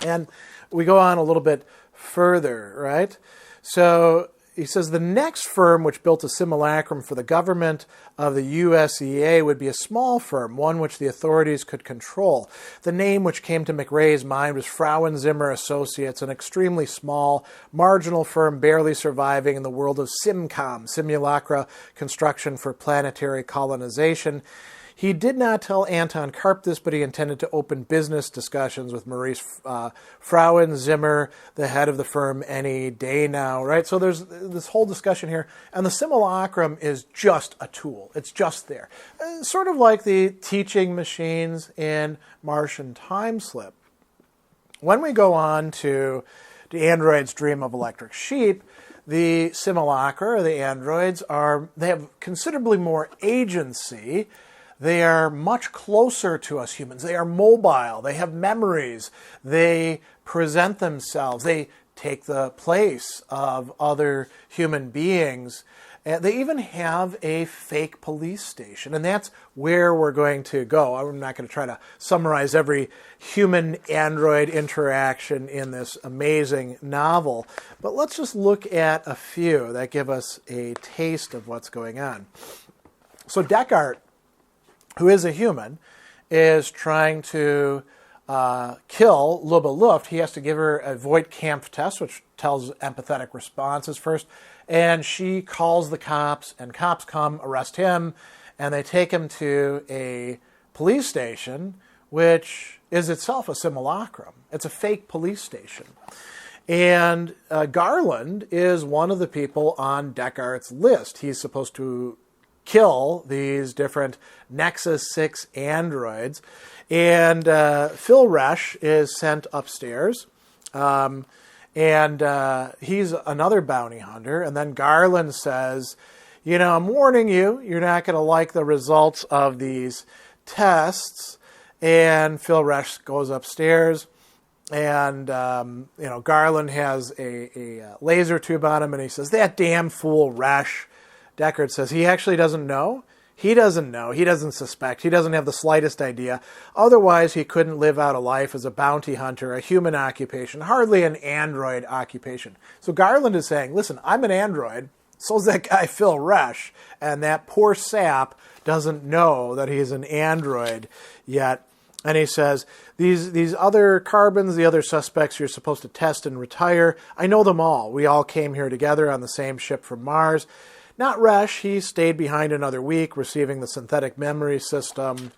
And we go on a little bit further, right? So he says the next firm which built a simulacrum for the government of the USEA would be a small firm, one which the authorities could control. The name which came to McRae's mind was Frauenzimmer Associates, an extremely small, marginal firm barely surviving in the world of SimCom, simulacra construction for planetary colonization. He did not tell Anton Karp this, but he intended to open business discussions with Maurice Frauenzimmer, the head of the firm, any day now, right? So there's this whole discussion here, and the simulacrum is just a tool. It's just there. Sort of like the teaching machines in Martian Timeslip. When we go on to The Android's Dream of Electric Sheep, the simulacra, or the androids, they have considerably more agency. They are much closer to us humans. They are mobile. They have memories. They present themselves. They take the place of other human beings. They even have a fake police station, and that's where we're going to go. I'm not going to try to summarize every human-android interaction in this amazing novel, but let's just look at a few that give us a taste of what's going on. So Deckard, who is a human, is trying to kill Luba Luft. He has to give her a Voight-Kampff test, which tells empathetic responses first. And she calls the cops, and cops come, arrest him, and they take him to a police station, which is itself a simulacrum. It's a fake police station. And Garland is one of the people on Deckard's list. He's supposed to kill these different Nexus 6 androids. And Phil Resch is sent upstairs. And he's another bounty hunter. And then Garland says, you know, I'm warning you, you're not going to like the results of these tests. And Phil Resch goes upstairs. And, you know, Garland has a laser tube on him. And he says, that damn fool Resch. Deckard says he actually doesn't know. He doesn't know. He doesn't suspect. He doesn't have the slightest idea. Otherwise, he couldn't live out a life as a bounty hunter, a human occupation, hardly an android occupation. So Garland is saying, listen, I'm an android. So's that guy Phil Resch. And that poor sap doesn't know that he's an android yet. And he says, these other carbons, the other suspects you're supposed to test and retire, I know them all. We all came here together on the same ship from Mars. Not Resch. He stayed behind another week, receiving the synthetic memory system.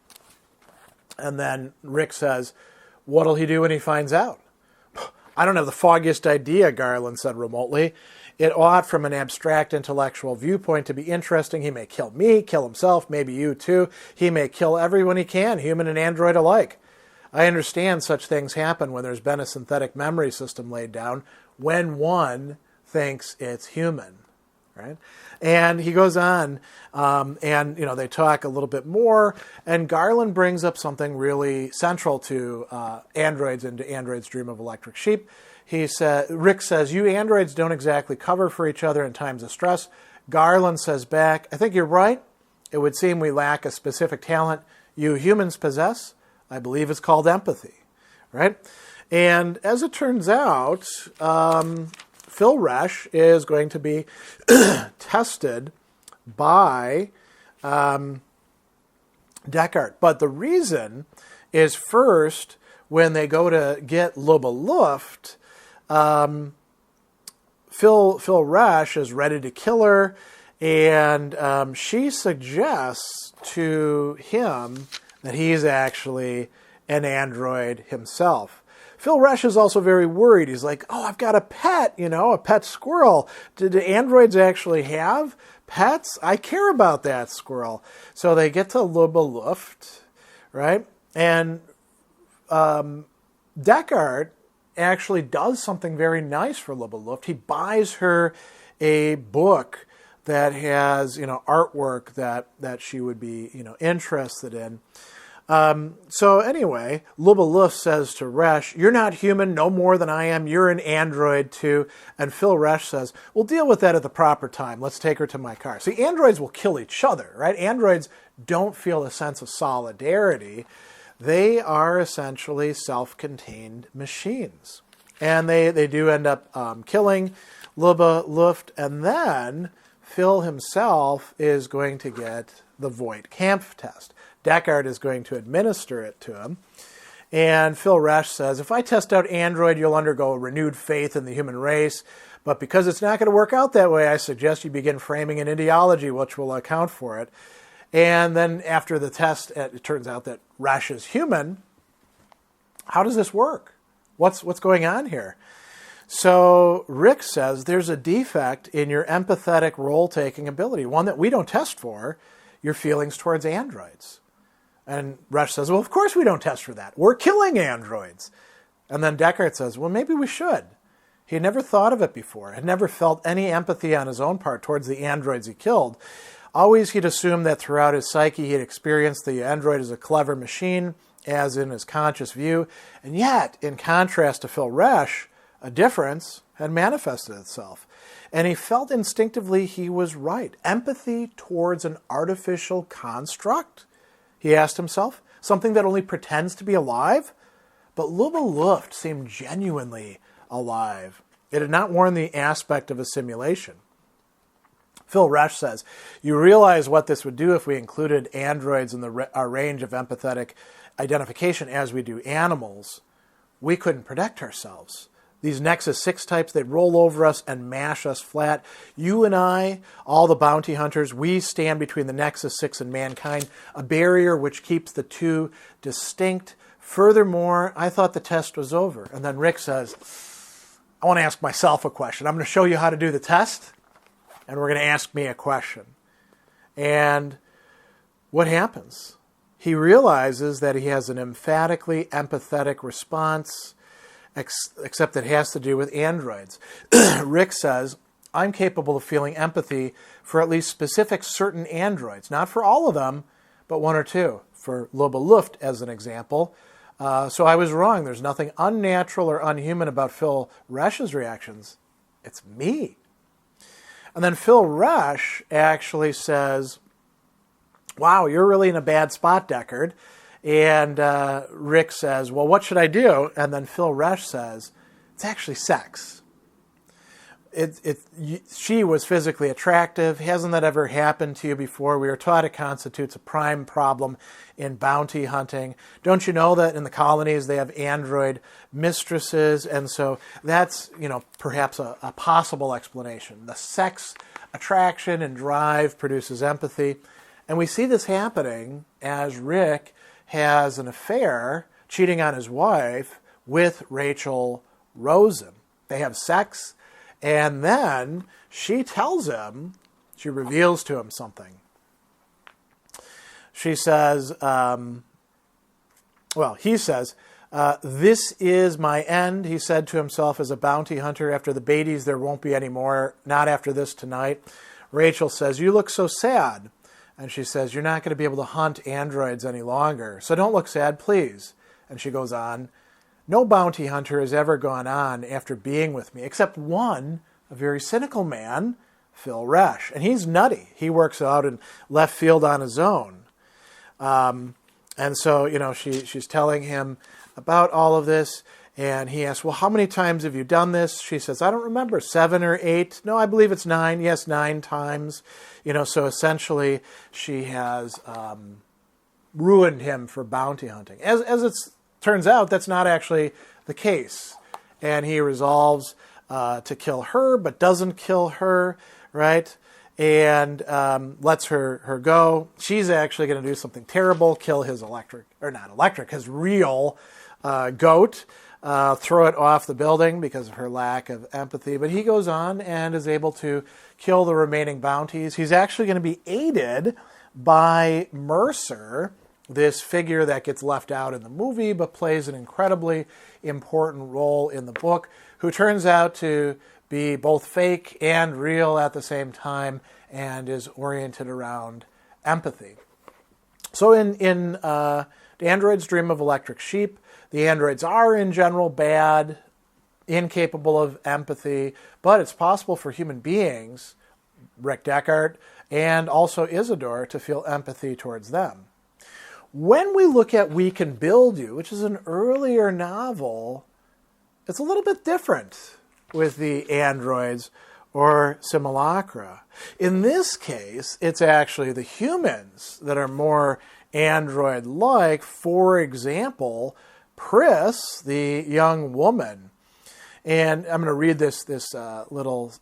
And then Rick says, what'll he do when he finds out? I don't have the foggiest idea, Garland said remotely. It ought, from an abstract intellectual viewpoint, to be interesting. He may kill me, kill himself, maybe you too. He may kill everyone he can, human and android alike. I understand such things happen when there's been a synthetic memory system laid down, when one thinks it's human. Right? And he goes on, and they talk a little bit more, and Garland brings up something really central to androids and to Android's Dream of Electric Sheep. Rick says, you androids don't exactly cover for each other in times of stress. Garland says back, I think you're right. It would seem we lack a specific talent you humans possess. I believe it's called empathy. Right? And as it turns out, Phil Resch is going to be tested by Deckard. But the reason is, first, when they go to get Lubba Luft, Phil Resch is ready to kill her, and she suggests to him that he's actually an android himself. Phil Resch is also very worried. He's like, oh, I've got a pet, a pet squirrel. Do androids actually have pets? I care about that squirrel. So they get to Lubba Luft, right? And Deckard actually does something very nice for Lubba Luft. He buys her a book that has, artwork that she would be, interested in. So anyway, Lubba Luft says to Resch, you're not human no more than I am. You're an android too. And Phil Resch says, we'll deal with that at the proper time. Let's take her to my car. See, androids will kill each other, right? Androids don't feel a sense of solidarity. They are essentially self-contained machines. And they do end up killing Lubba Luft. And then Phil himself is going to get the Voight-Kampff test. Deckard is going to administer it to him. And Phil Resch says, if I test out Android, you'll undergo a renewed faith in the human race. But because it's not going to work out that way, I suggest you begin framing an ideology which will account for it. And then after the test, it turns out that Resch is human. How does this work? What's going on here? So Rick says there's a defect in your empathetic role-taking ability, one that we don't test for, your feelings towards androids. And Resch says, well, of course we don't test for that. We're killing androids. And then Deckard says, well, maybe we should. He had never thought of it before, had never felt any empathy on his own part towards the androids he killed. Always he'd assumed that throughout his psyche he'd experienced the android as a clever machine, as in his conscious view. And yet, in contrast to Phil Resch, a difference had manifested itself. And he felt instinctively he was right. Empathy towards an artificial construct? He asked himself, something that only pretends to be alive? But Lubba Luft seemed genuinely alive. It had not worn the aspect of a simulation. Phil Resch says, you realize what this would do if we included androids in our range of empathetic identification as we do animals. We couldn't protect ourselves. These Nexus 6 types, they'd roll over us and mash us flat. You and I, all the bounty hunters, we stand between the Nexus 6 and mankind, a barrier which keeps the two distinct. Furthermore, I thought the test was over. And then Rick says, I want to ask myself a question. I'm going to show you how to do the test, and we're going to ask me a question. And what happens? He realizes that he has an emphatically empathetic response, except it has to do with androids. Rick says, I'm capable of feeling empathy for at least specific certain androids. Not for all of them, but one or two. For Lubba Luft, as an example. So I was wrong. There's nothing unnatural or unhuman about Phil Resch's reactions. It's me. And then Phil Resch actually says, wow, you're really in a bad spot, Deckard. And Rick says, well, what should I do? And then Phil Resch says, it's actually sex. She was physically attractive. Hasn't that ever happened to you before? We were taught it constitutes a prime problem in bounty hunting. Don't you know that in the colonies they have android mistresses? And so that's, perhaps a possible explanation. The sex attraction and drive produces empathy. And we see this happening as Rick has an affair, cheating on his wife, with Rachel Rosen. They have sex. And then she tells him, she reveals to him something. She says, he says, this is my end, he said to himself as a bounty hunter. After the Beatties, there won't be any more, not after this tonight. Rachel says, you look so sad. And she says, you're not going to be able to hunt androids any longer, so don't look sad, please. And she goes on, no bounty hunter has ever gone on after being with me, except one, a very cynical man, Phil Resch. And he's nutty. He works out in left field on his own. And so, she's telling him about all of this. And he asks, well, how many times have you done this? She says, I don't remember, 7 or 8. No, I believe it's 9. Yes, 9 times. So essentially she has ruined him for bounty hunting. As it turns out, that's not actually the case. And he resolves to kill her, but doesn't kill her, right? And lets her go. She's actually going to do something terrible, kill his his real goat, throw it off the building because of her lack of empathy. But he goes on and is able to kill the remaining bounties. He's actually going to be aided by Mercer, this figure that gets left out in the movie but plays an incredibly important role in the book, who turns out to be both fake and real at the same time and is oriented around empathy. So in The Android's Dream of Electric Sheep, the androids are in general bad, incapable of empathy, but it's possible for human beings, Rick Deckard, and also Isidore, to feel empathy towards them. When we look at We Can Build You, which is an earlier novel, it's a little bit different with the androids or Simulacra. In this case, it's actually the humans that are more android-like. For example, Pris, the young woman. And I'm going to read this little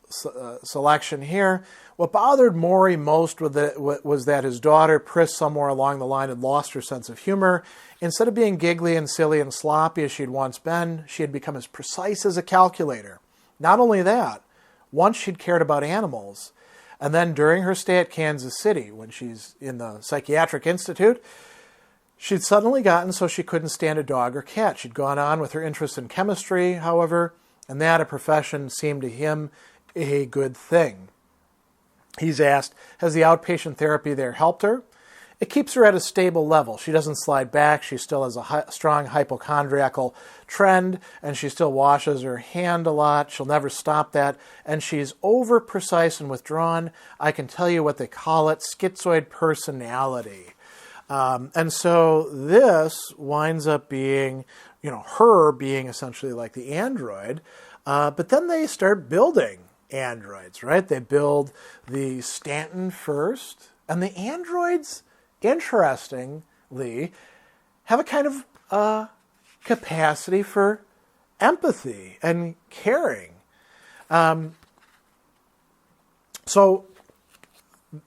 selection here. What bothered Maury most was that his daughter, Pris, somewhere along the line had lost her sense of humor. Instead of being giggly and silly and sloppy as she'd once been, she had become as precise as a calculator. Not only that, once she'd cared about animals. And then during her stay at Kansas City, when she's in the psychiatric institute, she'd suddenly gotten so she couldn't stand a dog or cat. She'd gone on with her interest in chemistry, however, and that a profession seemed to him a good thing. He's asked, has the outpatient therapy there helped her? It keeps her at a stable level. She doesn't slide back. She still has a strong hypochondriacal trend, and she still washes her hand a lot. She'll never stop that. And she's over-precise and withdrawn. I can tell you what they call it, schizoid personality. And so this winds up being, her being essentially like the android. But then they start building androids, right? They build the Stanton first. And the androids, interestingly, have a kind of capacity for empathy and caring. So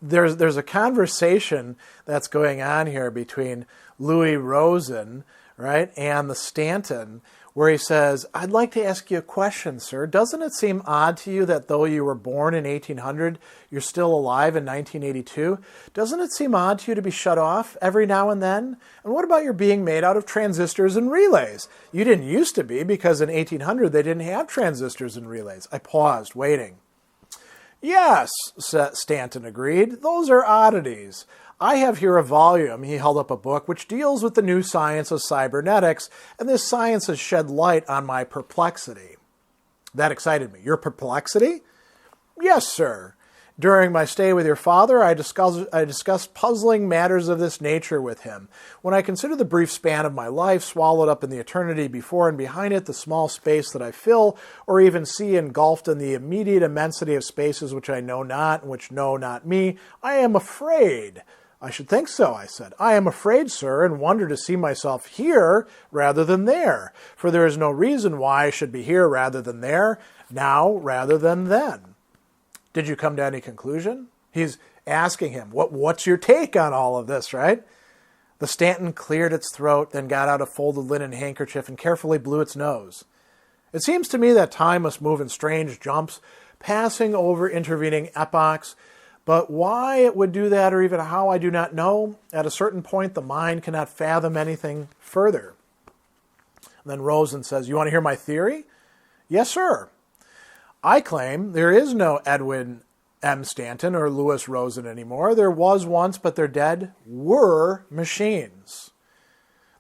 there's a conversation that's going on here between Louis Rosen, right, and the Stanton, where he says, I'd like to ask you a question, sir. Doesn't it seem odd to you that though you were born in 1800, you're still alive in 1982? Doesn't it seem odd to you to be shut off every now and then? And what about your being made out of transistors and relays? You didn't used to be, because in 1800 they didn't have transistors and relays. I paused, waiting. Yes, Stanton agreed. Those are oddities. I have here a volume, he held up a book, which deals with the new science of cybernetics, and this science has shed light on my perplexity. That excited me. Your perplexity? Yes, sir. During my stay with your father, I discussed puzzling matters of this nature with him. When I consider the brief span of my life, swallowed up in the eternity before and behind it, the small space that I fill, or even see engulfed in the immediate immensity of spaces which I know not and which know not me, I am afraid. I should think so, I said. I am afraid, sir, and wonder to see myself here rather than there, for there is no reason why I should be here rather than there, now rather than then. Did you come to any conclusion? He's asking him, what's your take on all of this, right? The Stanton cleared its throat, then got out a folded linen handkerchief and carefully blew its nose. It seems to me that time must move in strange jumps, passing over intervening epochs, but why it would do that or even how I do not know. At a certain point, the mind cannot fathom anything further. And then Rosen says, you want to hear my theory? Yes, sir. I claim there is no Edwin M. Stanton or Louis Rosen anymore. There was once, but they're dead, were machines.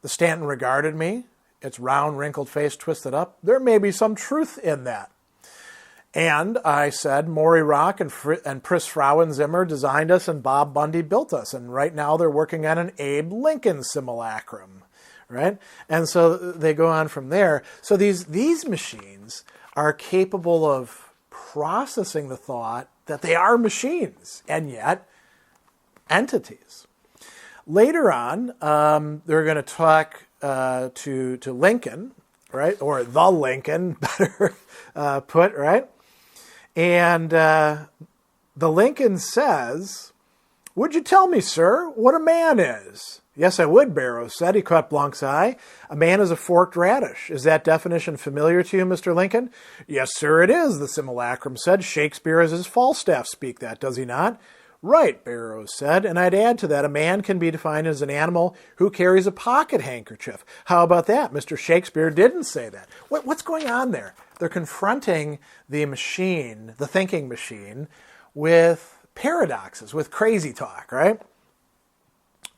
The Stanton regarded me, its round, wrinkled face twisted up. There may be some truth in that. And I said, Maury Rock and Pris Frauenzimmer designed us and Bob Bundy built us. And right now they're working on an Abe Lincoln simulacrum, right? And so they go on from there. So these machines are capable of processing the thought that they are machines and yet entities. Later on, they're going to talk to Lincoln, right? Or the Lincoln, better put, right? And the Lincoln says, would you tell me, sir, what a man is? Yes, I would, Barrows said. He caught Blunk's eye. A man is a forked radish. Is that definition familiar to you, Mr. Lincoln? Yes, sir, it is, the simulacrum said. Shakespeare has his Falstaff speak that, does he not? Right, Barrows said, and I'd add to that, a man can be defined as an animal who carries a pocket handkerchief. How about that? Mr. Shakespeare didn't say that. What's going on there? They're confronting the machine, the thinking machine, with paradoxes, with crazy talk, right?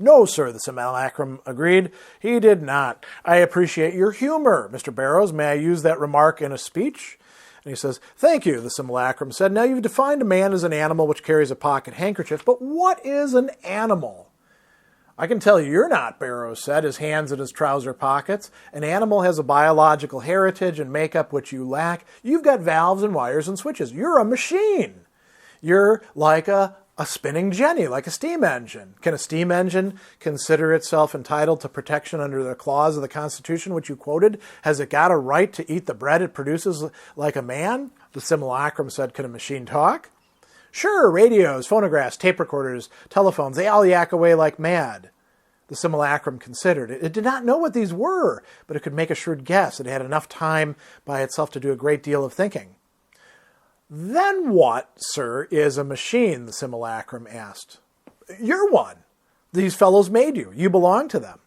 No, sir, the simulacrum agreed. He did not. I appreciate your humor, Mr. Barrows. May I use that remark in a speech? And he says, thank you, the simulacrum said. Now you've defined a man as an animal which carries a pocket handkerchief, but what is an animal? I can tell you you're not, Barrows said, his hands in his trouser pockets. An animal has a biological heritage and makeup which you lack. You've got valves and wires and switches. You're a machine. You're like a spinning jenny, like a steam engine. Can a steam engine consider itself entitled to protection under the clause of the Constitution which you quoted? Has it got a right to eat the bread it produces like a man? The simulacrum said, can a machine talk? Sure, radios, phonographs, tape recorders, telephones, they all yak away like mad. The simulacrum considered. It did not know what these were, but it could make a shrewd guess. It had enough time by itself to do a great deal of thinking. Then what, sir, is a machine? The simulacrum asked. You're one. These fellows made you. You belong to them.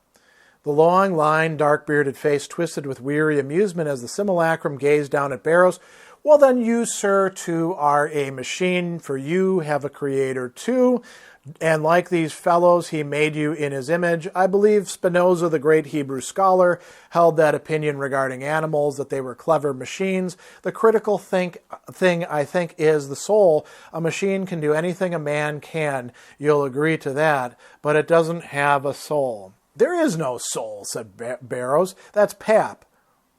The long, lined, dark-bearded face twisted with weary amusement as the simulacrum gazed down at Barrows. Well, then you, sir, too, are a machine, for you have a creator, too. And like these fellows, he made you in his image. I believe Spinoza, the great Hebrew scholar, held that opinion regarding animals, that they were clever machines. The critical thing, I think, is the soul. A machine can do anything a man can. You'll agree to that. But it doesn't have a soul. There is no soul, said Barrows. That's pap.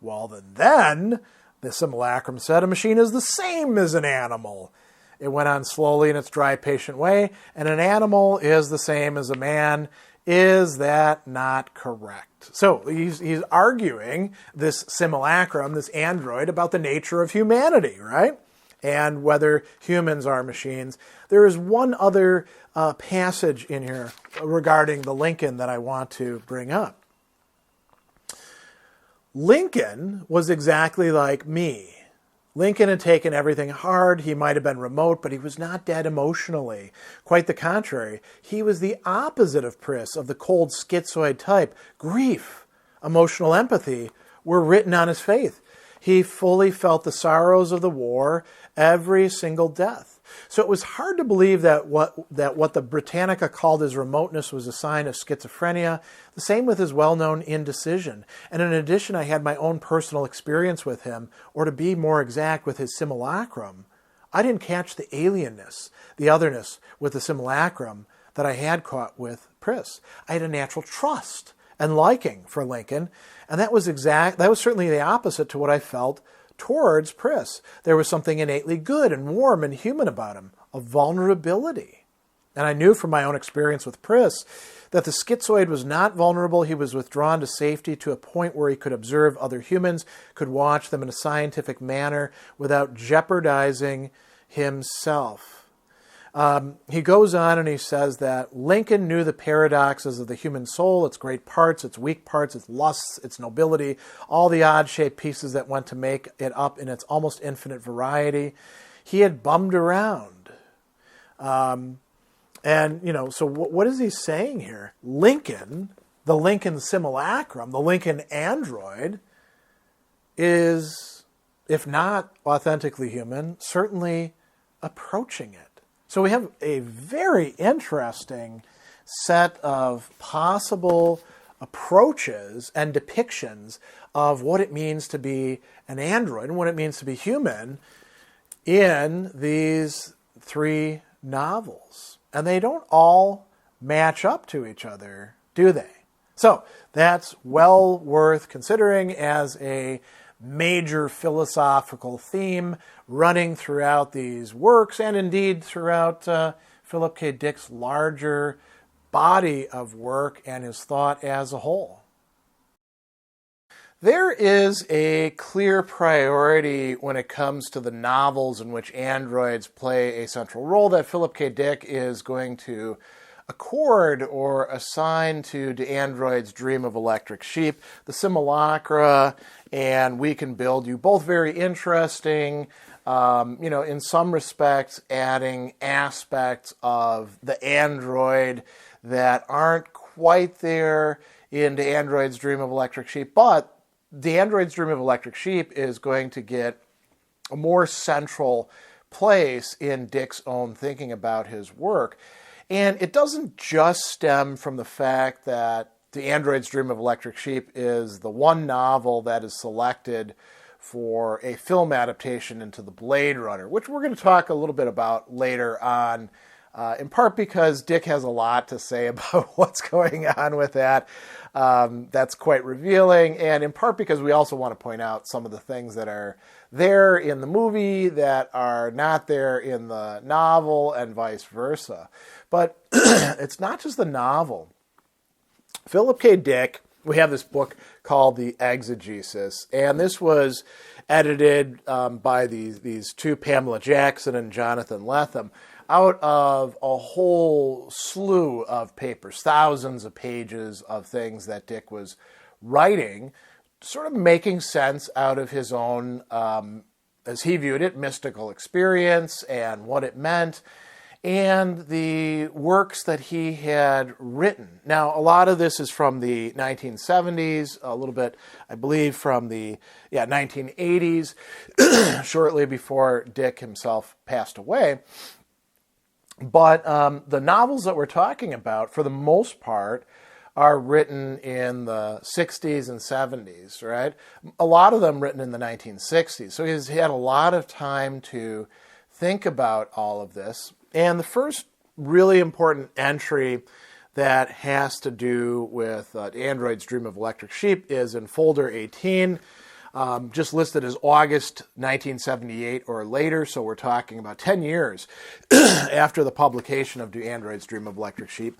Well, then, the simulacrum said, a machine is the same as an animal. It went on slowly in its dry, patient way, and an animal is the same as a man. Is that not correct? So he's arguing this simulacrum, this android, about the nature of humanity, right? And whether humans are machines. There is one other passage in here regarding the Lincoln that I want to bring up. Lincoln was exactly like me. Lincoln had taken everything hard. He might have been remote, but he was not dead emotionally. Quite the contrary. He was the opposite of Pris, of the cold schizoid type. Grief, emotional empathy were written on his face. He fully felt the sorrows of the war, every single death. So it was hard to believe that what the Britannica called his remoteness was a sign of schizophrenia. The same with his well-known indecision. And in addition, I had my own personal experience with him, or to be more exact, with his simulacrum. I didn't catch the alienness, the otherness with the simulacrum that I had caught with Pris. I had a natural trust and liking for Lincoln, and that was certainly the opposite to what I felt towards Pris. There was something innately good and warm and human about him, a vulnerability. And I knew from my own experience with Pris that the schizoid was not vulnerable. He was withdrawn to safety to a point where he could observe other humans, could watch them in a scientific manner without jeopardizing himself. He goes on and he says that Lincoln knew the paradoxes of the human soul, its great parts, its weak parts, its lusts, its nobility, all the odd-shaped pieces that went to make it up in its almost infinite variety. He had bummed around. So what is he saying here? Lincoln, the Lincoln simulacrum, the Lincoln android, is, if not authentically human, certainly approaching it. So we have a very interesting set of possible approaches and depictions of what it means to be an android and what it means to be human in these three novels. And they don't all match up to each other, do they? So that's well worth considering as a major philosophical theme running throughout these works and indeed throughout Philip K. Dick's larger body of work and his thought as a whole. There is a clear priority when it comes to the novels in which androids play a central role that Philip K. Dick is going to accord or assign to Android's Dream of Electric Sheep, the Simulacra, and We Can Build You. Both very interesting, in some respects adding aspects of the android that aren't quite there in the Android's Dream of Electric Sheep, but the Android's Dream of Electric Sheep is going to get a more central place in Dick's own thinking about his work. And it doesn't just stem from the fact that The Android's Dream of Electric Sheep is the one novel that is selected for a film adaptation into the Blade Runner, which we're going to talk a little bit about later on, in part because Dick has a lot to say about what's going on with that. That's quite revealing, and in part because we also want to point out some of the things that are there in the movie that are not there in the novel and vice versa. But it's not just the novel. Philip K. Dick, we have this book called The Exegesis, and this was edited by these two, Pamela Jackson and Jonathan Lethem, out of a whole slew of papers, thousands of pages of things that Dick was writing, sort of making sense out of his own, as he viewed it, mystical experience and what it meant, and the works that he had written. Now, a lot of this is from the 1970s, a little bit, I believe, from the 1980s, shortly before Dick himself passed away. But the novels that we're talking about, for the most part, are written in the 60s and 70s, right? A lot of them written in the 1960s. So he had a lot of time to think about all of this. And the first really important entry that has to do with Android's Dream of Electric Sheep is in folder 18, just listed as August 1978 or later, so we're talking about 10 years after the publication of Android's Dream of Electric Sheep.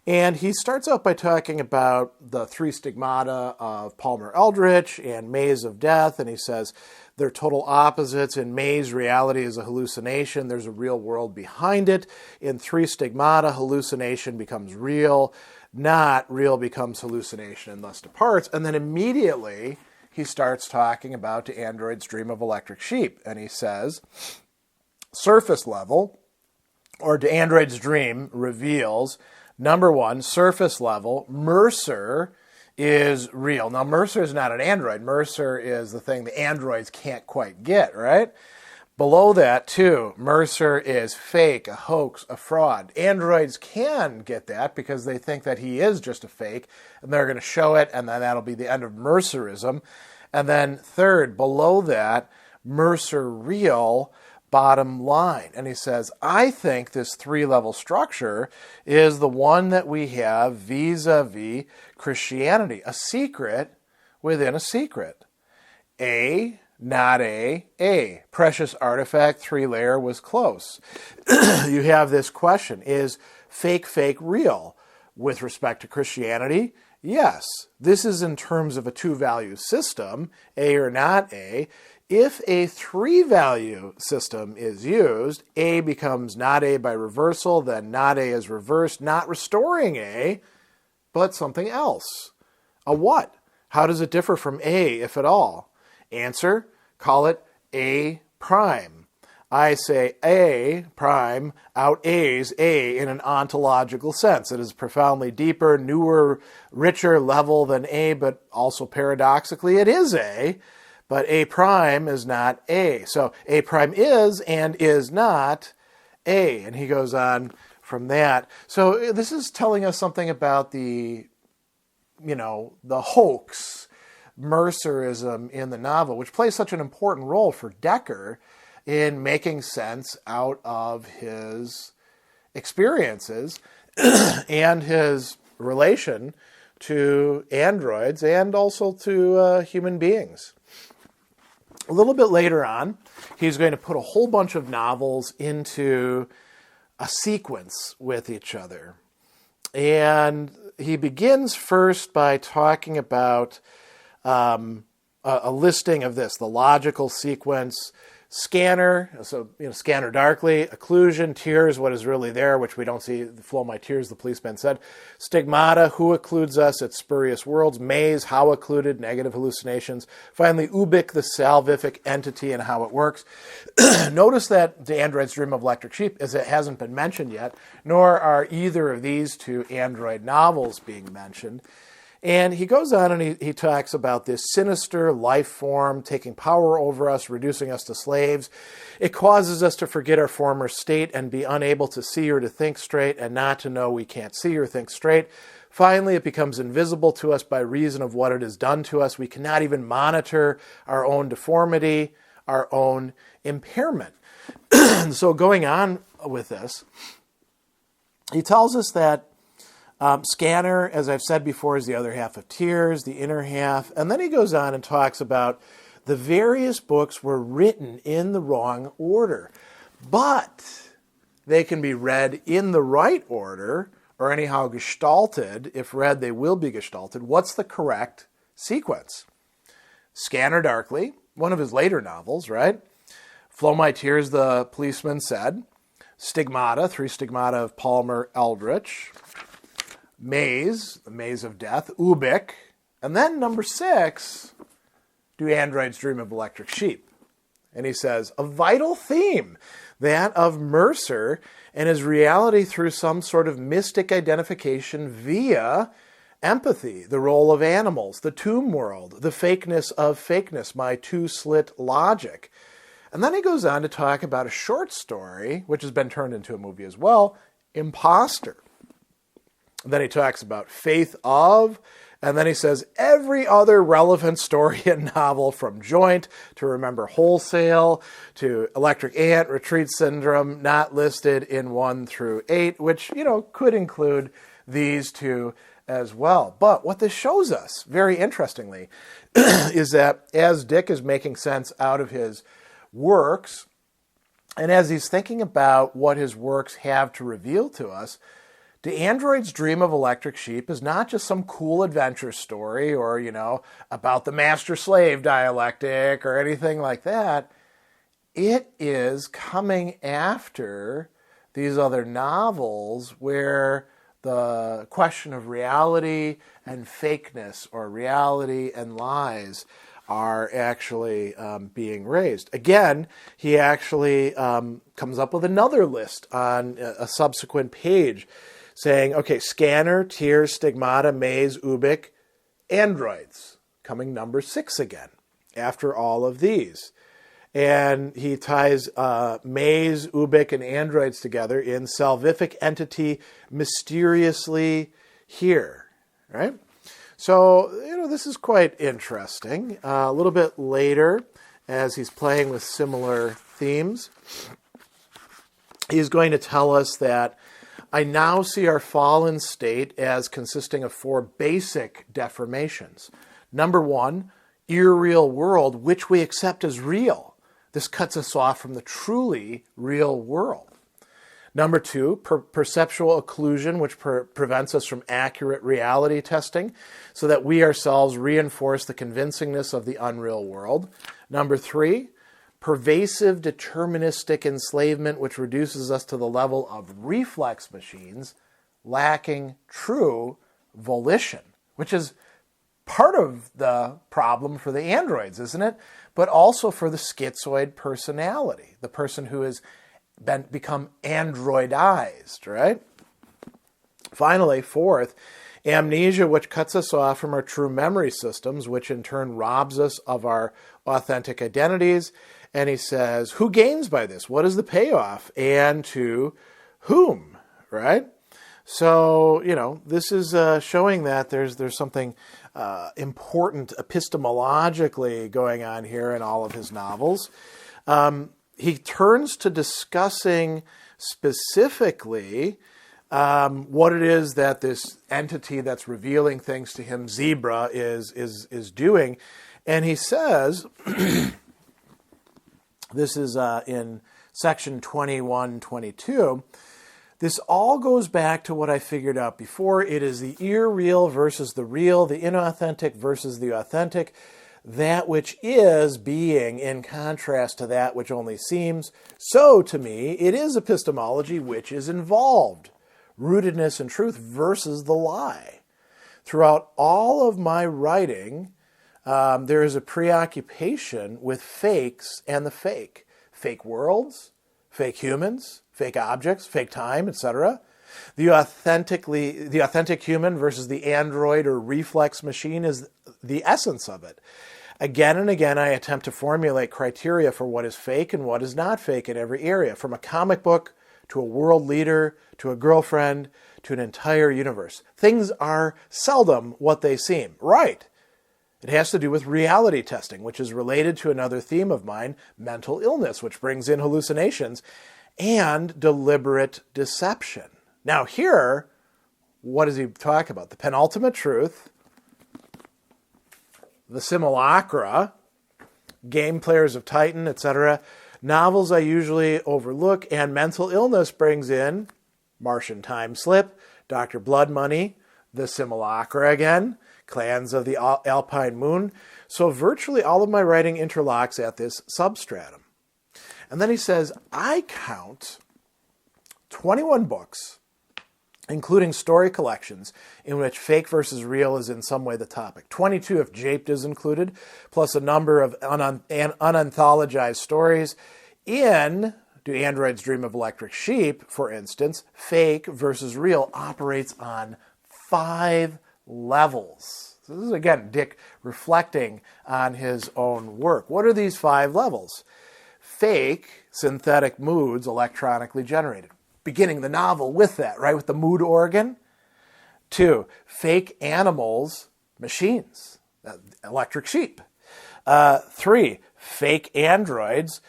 And he starts out by talking about the three stigmata of Palmer Eldritch and Maze of Death, and he says they're total opposites. In Maze, reality is a hallucination. There's a real world behind it. In three stigmata, hallucination becomes real. Not real becomes hallucination and thus departs. And then immediately he starts talking about the Android's Dream of Electric Sheep. And he says, surface level, or the Android's Dream reveals, number one, surface level, Mercer is real. Now, Mercer is not an android. Mercer is the thing the androids can't quite get, right? Below that, too, Mercer is fake, a hoax, a fraud. Androids can get that because they think that he is just a fake, and they're going to show it, and then that'll be the end of Mercerism. And then third, below that, Mercer real, bottom line. And he says, I think this three-level structure is the one that we have vis-a-vis Christianity, a secret within a secret. A, not A. Precious artifact, three-layer was close. You have this question, is fake real? With respect to Christianity, yes. This is in terms of a two-value system, A or not A. If a three-value system is used, A becomes not A by reversal, then not A is reversed, not restoring A, but something else. A what? How does it differ from A, if at all? Answer, call it A prime. I say A prime out A's A in an ontological sense. It is profoundly deeper, newer, richer level than A, but also paradoxically it is A. But A prime is not A. So A prime is and is not A. And he goes on from that. So this is telling us something about the hoax, Mercerism in the novel, which plays such an important role for Decker in making sense out of his experiences and his relation to androids and also to human beings. A little bit later on, he's going to put a whole bunch of novels into a sequence with each other. And he begins first by talking about a listing of this, the logical sequence, scanner, so scanner darkly, occlusion, tears, what is really there, which we don't see, flow my tears, the policeman said, stigmata, who occludes us at spurious worlds, maze, how occluded, negative hallucinations, finally ubic, the salvific entity and how it works. Notice that the android's dream of electric sheep, as it hasn't been mentioned yet, nor are either of these two android novels being mentioned. And he goes on and he talks about this sinister life form taking power over us, reducing us to slaves. It causes us to forget our former state and be unable to see or to think straight and not to know we can't see or think straight. Finally, it becomes invisible to us by reason of what it has done to us. We cannot even monitor our own deformity, our own impairment. So going on with this, he tells us that scanner, as I've said before, is the other half of tears, the inner half. And then he goes on and talks about the various books were written in the wrong order, but they can be read in the right order, or anyhow gestalted. If read, they will be gestalted. What's the correct sequence? Scanner darkly, one of his later novels, right? Flow my tears, the policeman said. Stigmata, three stigmata of Palmer Eldritch. Maze, the maze of death, Ubik, and then number 6, do androids dream of electric sheep? And he says, a vital theme, that of Mercer and his reality through some sort of mystic identification via empathy, the role of animals, the tomb world, the fakeness of fakeness, my two-slit logic. And then he goes on to talk about a short story, which has been turned into a movie as well, Imposter. Then he talks about faith of, and then he says every other relevant story and novel from Joint to Remember Wholesale to Electric Ant, Retreat Syndrome, not listed in 1 through 8, which, could include these two as well. But what this shows us, very interestingly, is that as Dick is making sense out of his works, and as he's thinking about what his works have to reveal to us, The Android's Dream of Electric Sheep is not just some cool adventure story or, about the master-slave dialectic or anything like that. It is coming after these other novels where the question of reality and fakeness or reality and lies are actually being raised. Again, he actually comes up with another list on a subsequent page saying, okay, scanner, tears, stigmata, maze, ubic, androids, coming number 6 again, after all of these. And he ties maze, ubic, and androids together in salvific entity mysteriously here, right? So, this is quite interesting. A little bit later, as he's playing with similar themes. He's going to tell us that I now see our fallen state as consisting of 4 basic deformations. Number 1, irreal world, which we accept as real. This cuts us off from the truly real world. Number 2, perceptual occlusion, which prevents us from accurate reality testing, so that we ourselves reinforce the convincingness of the unreal world. Number 3, pervasive deterministic enslavement, which reduces us to the level of reflex machines, lacking true volition, which is part of the problem for the androids, isn't it? But also for the schizoid personality, the person who has become androidized, right? Finally, 4th, amnesia, which cuts us off from our true memory systems, which in turn robs us of our authentic identities. And he says, who gains by this? What is the payoff? And to whom, right? So, this is showing that there's something important epistemologically going on here in all of his novels. He turns to discussing specifically what it is that this entity that's revealing things to him, Zebra, is doing. And he says, this is in section 21-22, this all goes back to what I figured out before. It is the irreal versus the real, the inauthentic versus the authentic, that which is being in contrast to that which only seems. So, to me, it is epistemology which is involved. Rootedness and truth versus the lie. Throughout all of my writing, there is a preoccupation with fakes and the fake. Fake worlds, fake humans, fake objects, fake time, etc. The authentic human versus the android or reflex machine is the essence of it. Again and again, I attempt to formulate criteria for what is fake and what is not fake in every area, from a comic book to a world leader to a girlfriend to an entire universe. Things are seldom what they seem. Right. It has to do with reality testing, which is related to another theme of mine, mental illness, which brings in hallucinations, and deliberate deception. Now here, what does he talk about? The penultimate truth, the Simulacra, Game Players of Titan, etc. Novels I usually overlook, and mental illness brings in Martian Time Slip, Dr. Blood Money, the Simulacra again, Clans of the Alpine Moon. So virtually all of my writing interlocks at this substratum. And then he says, I count 21 books, including story collections, in which fake versus real is in some way the topic. 22 if japed is included, plus a number of unanthologized stories. In Do Androids Dream of Electric Sheep, for instance, fake versus real operates on 5 levels. So this is, again, Dick reflecting on his own work. What are these 5 levels? Fake, synthetic moods, electronically generated. Beginning the novel with that, right? With the mood organ. 2, fake animals, machines, electric sheep. 3, fake androids,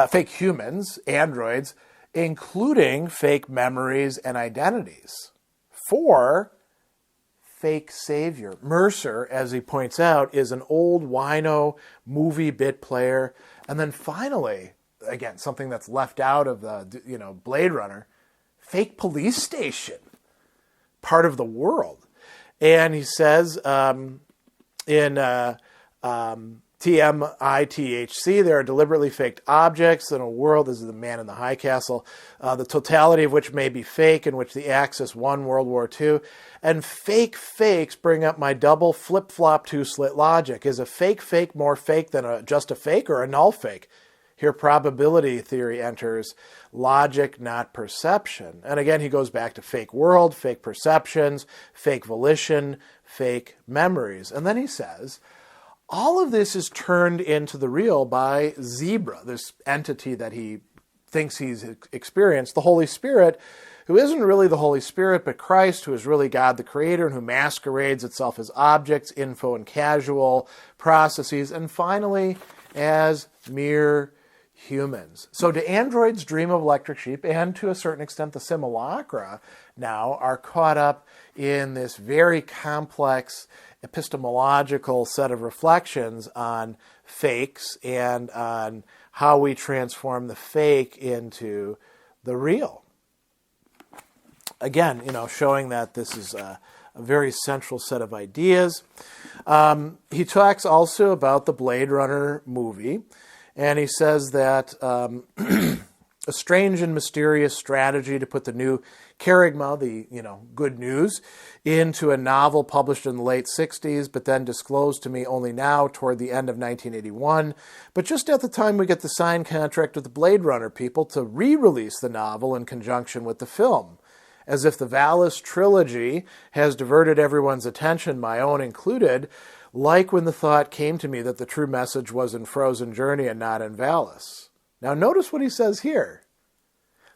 fake humans, androids, including fake memories and identities. 4, fake savior. Mercer, as he points out, is an old wino movie bit player. And then finally, again, something that's left out of the, Blade Runner, fake police station, part of the world. And he says in TMITHC, there are deliberately faked objects in a world, this is the man in the high castle, the totality of which may be fake, in which the Axis won World War II. And fake fakes bring up my double flip-flop two-slit logic. Is a fake more fake than just a fake or a null fake? Here probability theory enters, logic, not perception. And again, he goes back to fake world, fake perceptions, fake volition, fake memories. And then he says, all of this is turned into the real by Zebra, this entity that he thinks he's experienced, the Holy Spirit, who isn't really the Holy Spirit, but Christ, who is really God the Creator, and who masquerades itself as objects, info, and casual processes. And finally, as mere humans. So do androids dream of electric sheep, and to a certain extent the Simulacra now are caught up in this very complex epistemological set of reflections on fakes and on how we transform the fake into the real. Again, showing that this is a very central set of ideas. He talks also about the Blade Runner movie, and he says that a strange and mysterious strategy to put the new kerygma, the good news, into a novel published in the late 60s, but then disclosed to me only now toward the end of 1981, but just at the time we get the signed contract with the Blade Runner people to re-release the novel in conjunction with the film. As if the Valis trilogy has diverted everyone's attention, my own included, like when the thought came to me that the true message was in Frozen Journey and not in Valis. Now notice what he says here.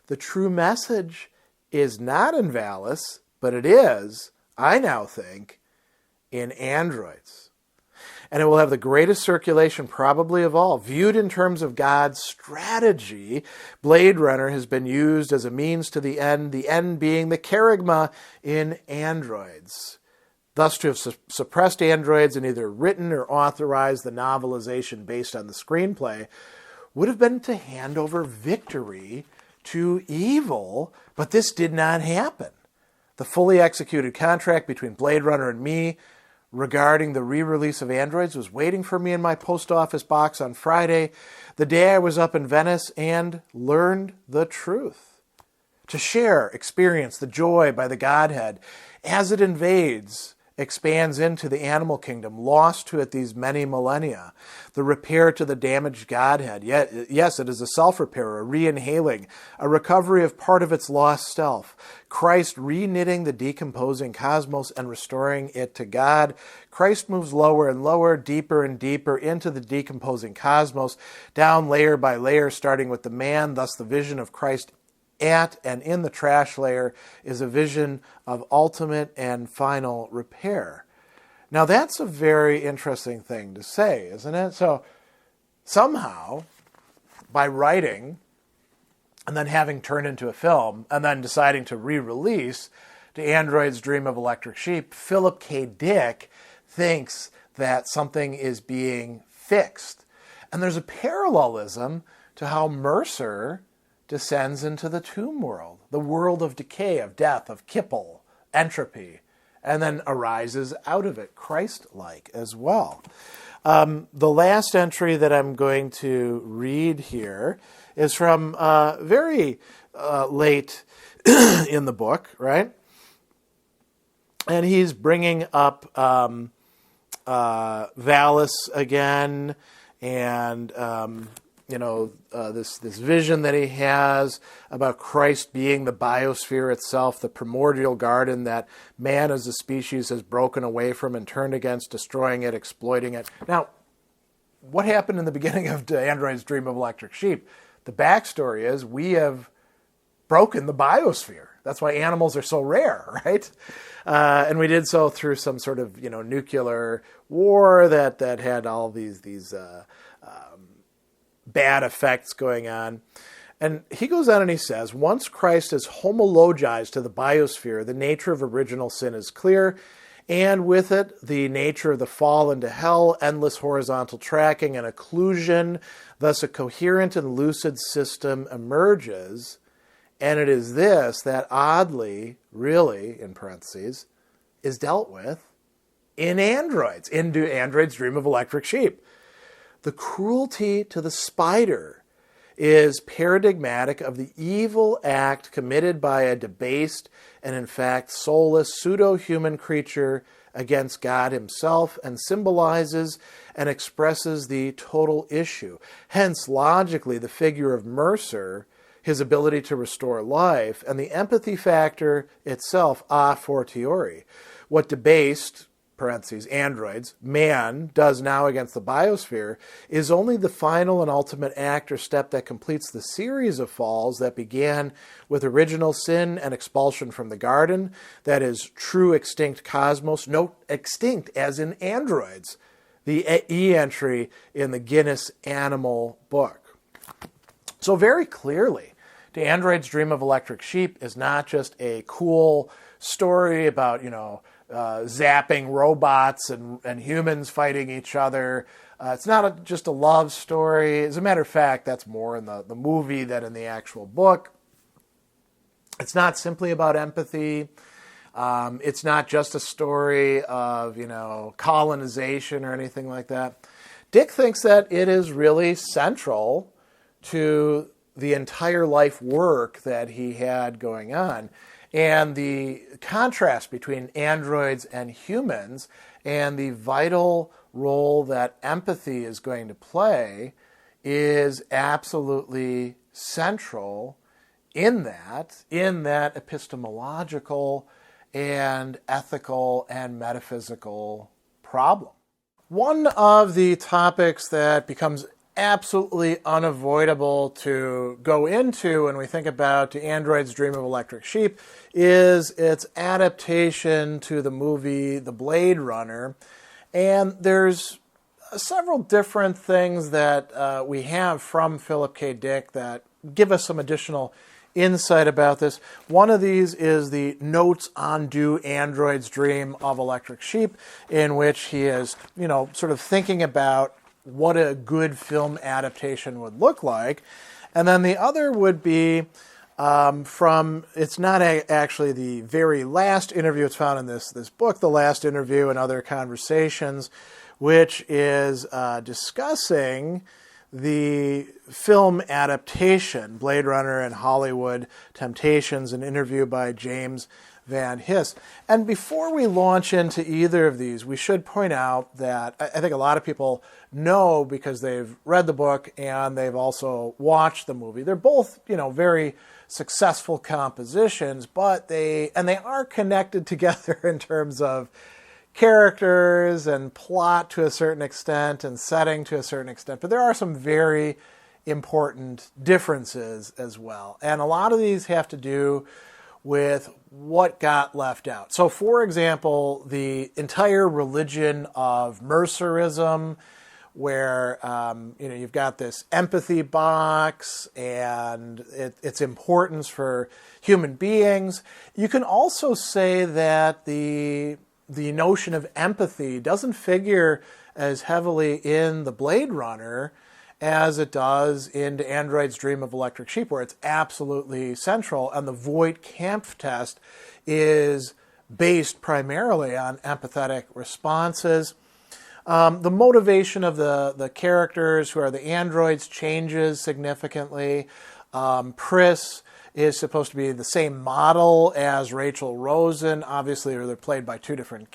The true message is not in Valis, but it is, I now think, in androids. And it will have the greatest circulation probably of all. Viewed in terms of God's strategy, Blade Runner has been used as a means to the end being the kerygma in androids. Thus, to have suppressed androids and either written or authorized the novelization based on the screenplay would have been to hand over victory to evil, but this did not happen. The fully executed contract between Blade Runner and me regarding the re-release of androids was waiting for me in my post office box on Friday, the day I was up in Venice and learned the truth. To share, experience the joy by the Godhead as it expands into the animal kingdom, lost to it these many millennia. The repair to the damaged Godhead. Yes, it is a self-repair, a re-inhaling, a recovery of part of its lost self. Christ re-knitting the decomposing cosmos and restoring it to God. Christ moves lower and lower, deeper and deeper into the decomposing cosmos, down layer by layer, starting with the man, thus the vision of Christ at and in the trash layer is a vision of ultimate and final repair. Now that's a very interesting thing to say, isn't it? So somehow, by writing and then having turned into a film and then deciding to re-release The Android's Dream of Electric Sheep, Philip K. Dick thinks that something is being fixed. And there's a parallelism to how Mercer descends into the tomb world, the world of decay, of death, of kipple, entropy, and then arises out of it, Christ-like as well. The last entry that I'm going to read here is from very late in the book, right? And he's bringing up Valis again, and this vision that he has about Christ being the biosphere itself, the primordial garden that man as a species has broken away from and turned against, destroying it, exploiting it. Now, what happened in the beginning of The Android's Dream of Electric Sheep? The backstory is we have broken the biosphere. That's why animals are so rare, right? And we did so through some sort of nuclear war that had all these bad effects going on. And he goes on and he says, once Christ is homologized to the biosphere, the nature of original sin is clear, and with it, the nature of the fall into hell, endless horizontal tracking and occlusion, thus a coherent and lucid system emerges. And it is this that oddly, really, in parentheses, is dealt with in androids, in Android's Dream of Electric Sheep. The cruelty to the spider is paradigmatic of the evil act committed by a debased and in fact soulless pseudo-human creature against God himself, and symbolizes and expresses the total issue. Hence, logically, the figure of Mercer, his ability to restore life, and the empathy factor itself a fortiori. What debased, parentheses, androids, man does now against the biosphere is only the final and ultimate act or step that completes the series of falls that began with original sin and expulsion from the garden, that is, true extinct cosmos, note extinct as in androids, the E entry in the Guinness Animal Book. So very clearly, Do Androids Dream of Electric Sheep is not just a cool story about, zapping robots and humans fighting each other. It's not just a love story. As a matter of fact, that's more in the movie than in the actual book. It's not simply about empathy. It's not just a story of, colonization or anything like that. Dick thinks that it is really central to the entire life work that he had going on. And the contrast between androids and humans and the vital role that empathy is going to play is absolutely central in that epistemological and ethical and metaphysical problem. One of the topics that becomes absolutely unavoidable to go into when we think about Do Androids Dream of Electric Sheep is its adaptation to the movie The Blade Runner. And there's several different things that we have from Philip K. Dick that give us some additional insight about this. One of these is the Notes on Do Androids Dream of Electric Sheep, in which he is, sort of thinking about what a good film adaptation would look like. And then the other would be it's not actually the very last interview, it's found in this book, The Last Interview and Other Conversations, which is discussing the film adaptation, Blade Runner and Hollywood Temptations, an interview by James Van His. And before we launch into either of these, we should point out that I think a lot of people know because they've read the book and they've also watched the movie. They're both, very successful compositions, but they are connected together in terms of characters and plot to a certain extent and setting to a certain extent. But there are some very important differences as well. And a lot of these have to do with what got left out. So, for example, the entire religion of Mercerism, where you've got this empathy box and its importance for human beings. You can also say that the notion of empathy doesn't figure as heavily in the Blade Runner as it does in Do Androids Dream of Electric Sheep, where it's absolutely central, and the Voight-Kampff test is based primarily on empathetic responses. The motivation of the characters who are the androids changes significantly. Pris is supposed to be the same model as Rachel Rosen. Obviously, they're played by two different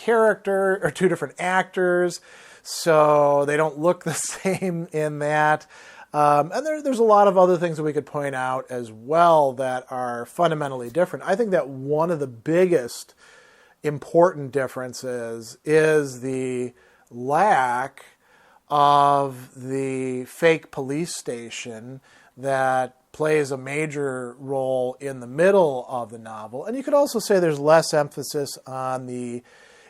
actors, so they don't look the same in that. And there's a lot of other things that we could point out as well that are fundamentally different. I think that one of the biggest important differences is the lack of the fake police station that plays a major role in the middle of the novel. And you could also say there's less emphasis on the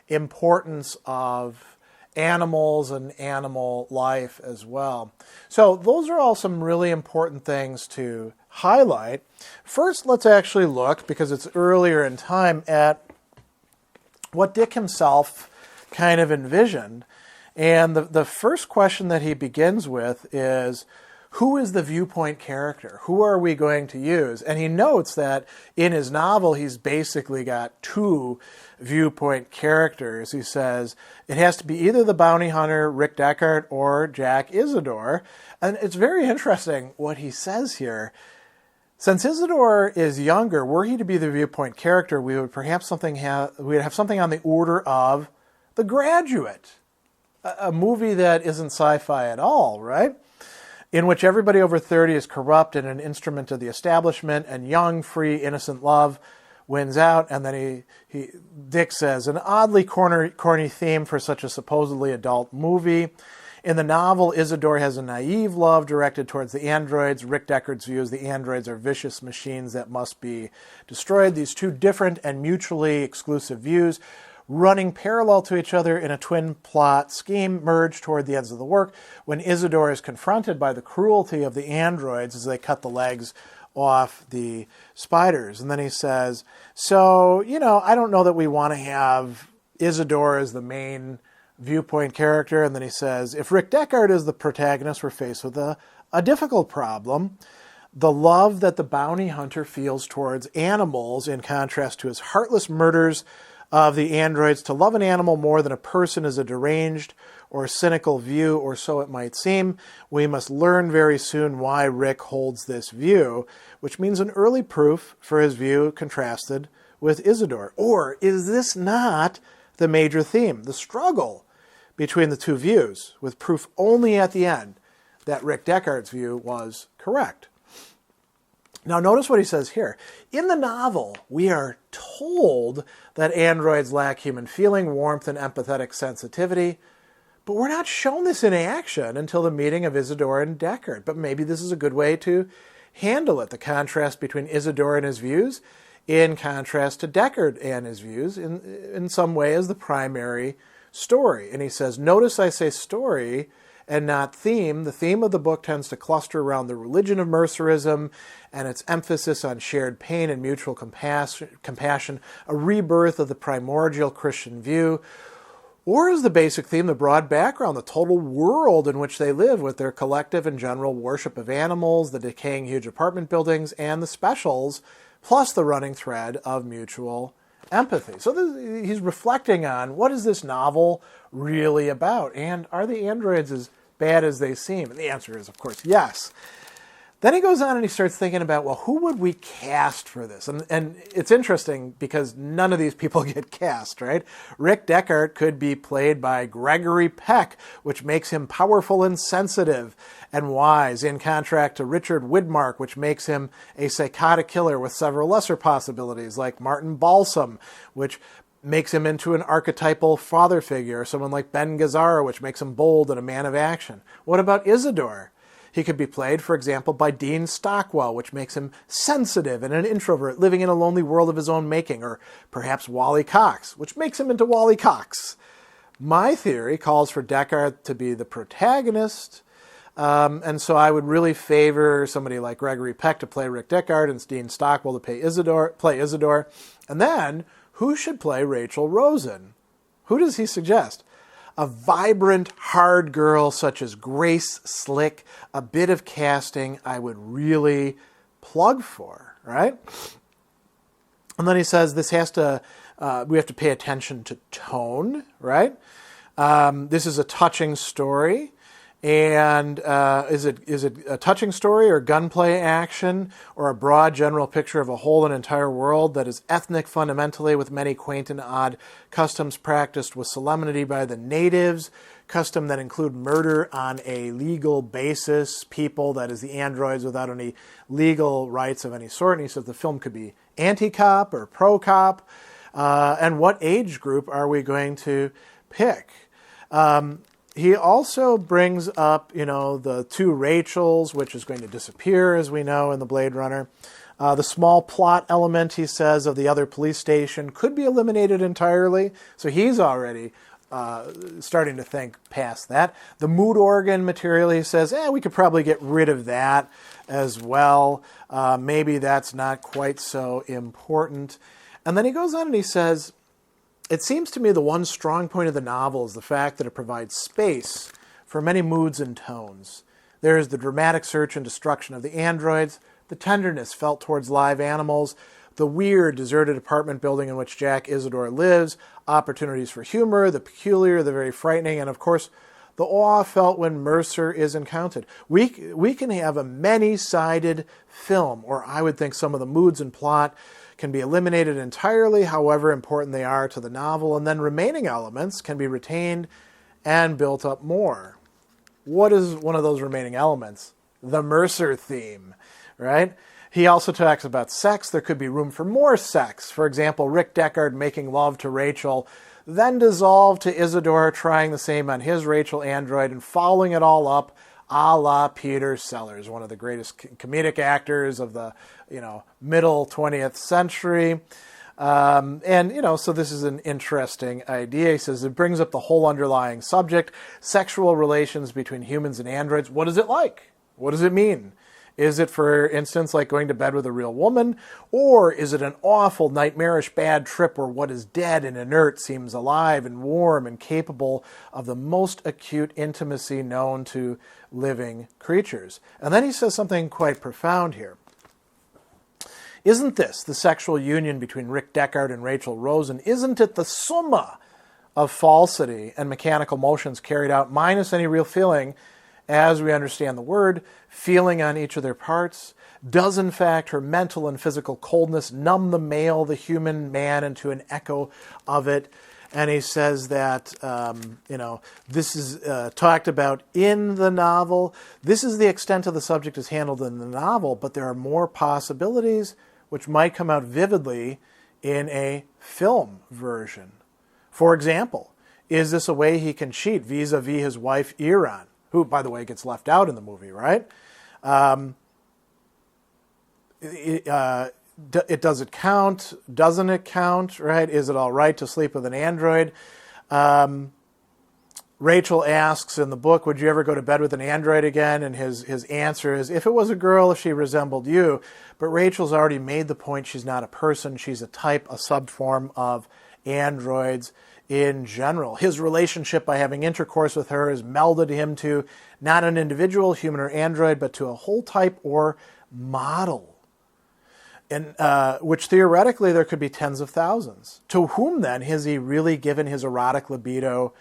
importance of animals and animal life as well. So those are all some really important things to highlight. First, let's actually look, because it's earlier in time, at what Dick himself kind of envisioned. And the first question that he begins with is, who is the viewpoint character? Who are we going to use? And he notes that in his novel, he's basically got two viewpoint characters. He says it has to be either the bounty hunter, Rick Deckard, or Jack Isidore. And it's very interesting what he says here. Since Isidore is younger, were he to be the viewpoint character, we would perhaps we'd have something on the order of The Graduate, a movie that isn't sci-fi at all, right? In which everybody over 30 is corrupt and an instrument of the establishment, and young, free, innocent love wins out. And then Dick says, an oddly corny theme for such a supposedly adult movie. In the novel, Isidore has a naive love directed towards the androids. Rick Deckard's view is the androids are vicious machines that must be destroyed. These two different and mutually exclusive views running parallel to each other in a twin plot scheme, merge toward the ends of the work when Isidore is confronted by the cruelty of the androids as they cut the legs off the spiders. And then he says, so, I don't know that we want to have Isidore as the main viewpoint character. And then he says, if Rick Deckard is the protagonist, we're faced with a difficult problem. The love that the bounty hunter feels towards animals in contrast to his heartless murders of the androids. To love an animal more than a person is a deranged or cynical view, or so it might seem. We must learn very soon why Rick holds this view, which means an early proof for his view contrasted with Isidore. Or is this not the major theme, the struggle between the two views, with proof only at the end that Rick Deckard's view was correct? Now notice what he says here. In the novel, we are told that androids lack human feeling, warmth, and empathetic sensitivity, but we're not shown this in action until the meeting of Isidore and Deckard. But maybe this is a good way to handle it, the contrast between Isidore and his views in contrast to Deckard and his views in some way as the primary story. And he says, notice I say story and not theme. The theme of the book tends to cluster around the religion of Mercerism and its emphasis on shared pain and mutual compassion, a rebirth of the primordial Christian view. Or is the basic theme the broad background, the total world in which they live with their collective and general worship of animals, the decaying huge apartment buildings, and the specials, plus the running thread of mutual empathy. So he's reflecting on what is this novel really about, and are the androids as bad as they seem? And the answer is, of course, yes. Then he goes on and he starts thinking about, well, who would we cast for this? And it's interesting because none of these people get cast, right? Rick Deckard could be played by Gregory Peck, which makes him powerful and sensitive and wise, in contrast to Richard Widmark, which makes him a psychotic killer with several lesser possibilities, like Martin Balsam, which makes him into an archetypal father figure, or someone like Ben Gazzara, which makes him bold and a man of action. What about Isidore? He could be played, for example, by Dean Stockwell, which makes him sensitive and an introvert living in a lonely world of his own making, or perhaps Wally Cox, which makes him into Wally Cox. My theory calls for Deckard to be the protagonist, and so I would really favor somebody like Gregory Peck to play Rick Deckard and Dean Stockwell to play Isidore. And then, who should play Rachel Rosen? Who does he suggest? A vibrant, hard girl such as Grace Slick, a bit of casting I would really plug for, right? And then he says we have to pay attention to tone, right? This is a touching story. And is it a touching story or gunplay action or a broad general picture of a whole and entire world that is ethnic fundamentally with many quaint and odd customs practiced with solemnity by the natives, custom that include murder on a legal basis, people, that is the androids, without any legal rights of any sort? And he says the film could be anti-cop or pro-cop. And what age group are we going to pick? He also brings up, the two Rachels, which is going to disappear, as we know, in the Blade Runner. The small plot element, he says, of the other police station could be eliminated entirely. So he's already starting to think past that. The mood organ material, he says, we could probably get rid of that as well. Maybe that's not quite so important. And then he goes on and he says, it seems to me the one strong point of the novel is the fact that it provides space for many moods and tones. There is the dramatic search and destruction of the androids, the tenderness felt towards live animals, the weird, deserted apartment building in which Jack Isidore lives, opportunities for humor, the peculiar, the very frightening, and of course, the awe felt when Mercer is encountered. We can have a many-sided film, or I would think some of the moods and plot can be eliminated entirely, however important they are to the novel, and then remaining elements can be retained and built up more. What is one of those remaining elements? The Mercer theme, right? He also talks about sex. There could be room for more sex. For example, Rick Deckard making love to Rachel, then dissolve to Isidore trying the same on his Rachel android and following it all up a la Peter Sellers, one of the greatest comedic actors of the middle 20th century. So this is an interesting idea. He says it brings up the whole underlying subject, sexual relations between humans and androids. What is it like? What does it mean? Is it, for instance, like going to bed with a real woman? Or is it an awful, nightmarish, bad trip where what is dead and inert seems alive and warm and capable of the most acute intimacy known to living creatures? And then he says something quite profound here. Isn't this the sexual union between Rick Deckard and Rachel Rosen? Isn't it the summa of falsity and mechanical motions carried out minus any real feeling, as we understand the word, feeling on each of their parts? Does, in fact, her mental and physical coldness numb the male, the human man, into an echo of it? And he says that, this is talked about in the novel. This is the extent of the subject is handled in the novel, but there are more possibilities which might come out vividly in a film version. For example, is this a way he can cheat vis-a-vis his wife, Iran, who, by the way, gets left out in the movie, right? Does it count? Doesn't it count, right? Is it all right to sleep with an android? Rachel asks in the book, would you ever go to bed with an android again? And his answer is, if it was a girl, if she resembled you. But Rachel's already made the point she's not a person. She's a type, a subform of androids in general. His relationship by having intercourse with her has melded him to not an individual, human or android, but to a whole type or model. And which theoretically there could be tens of thousands. To whom then has he really given his erotic libido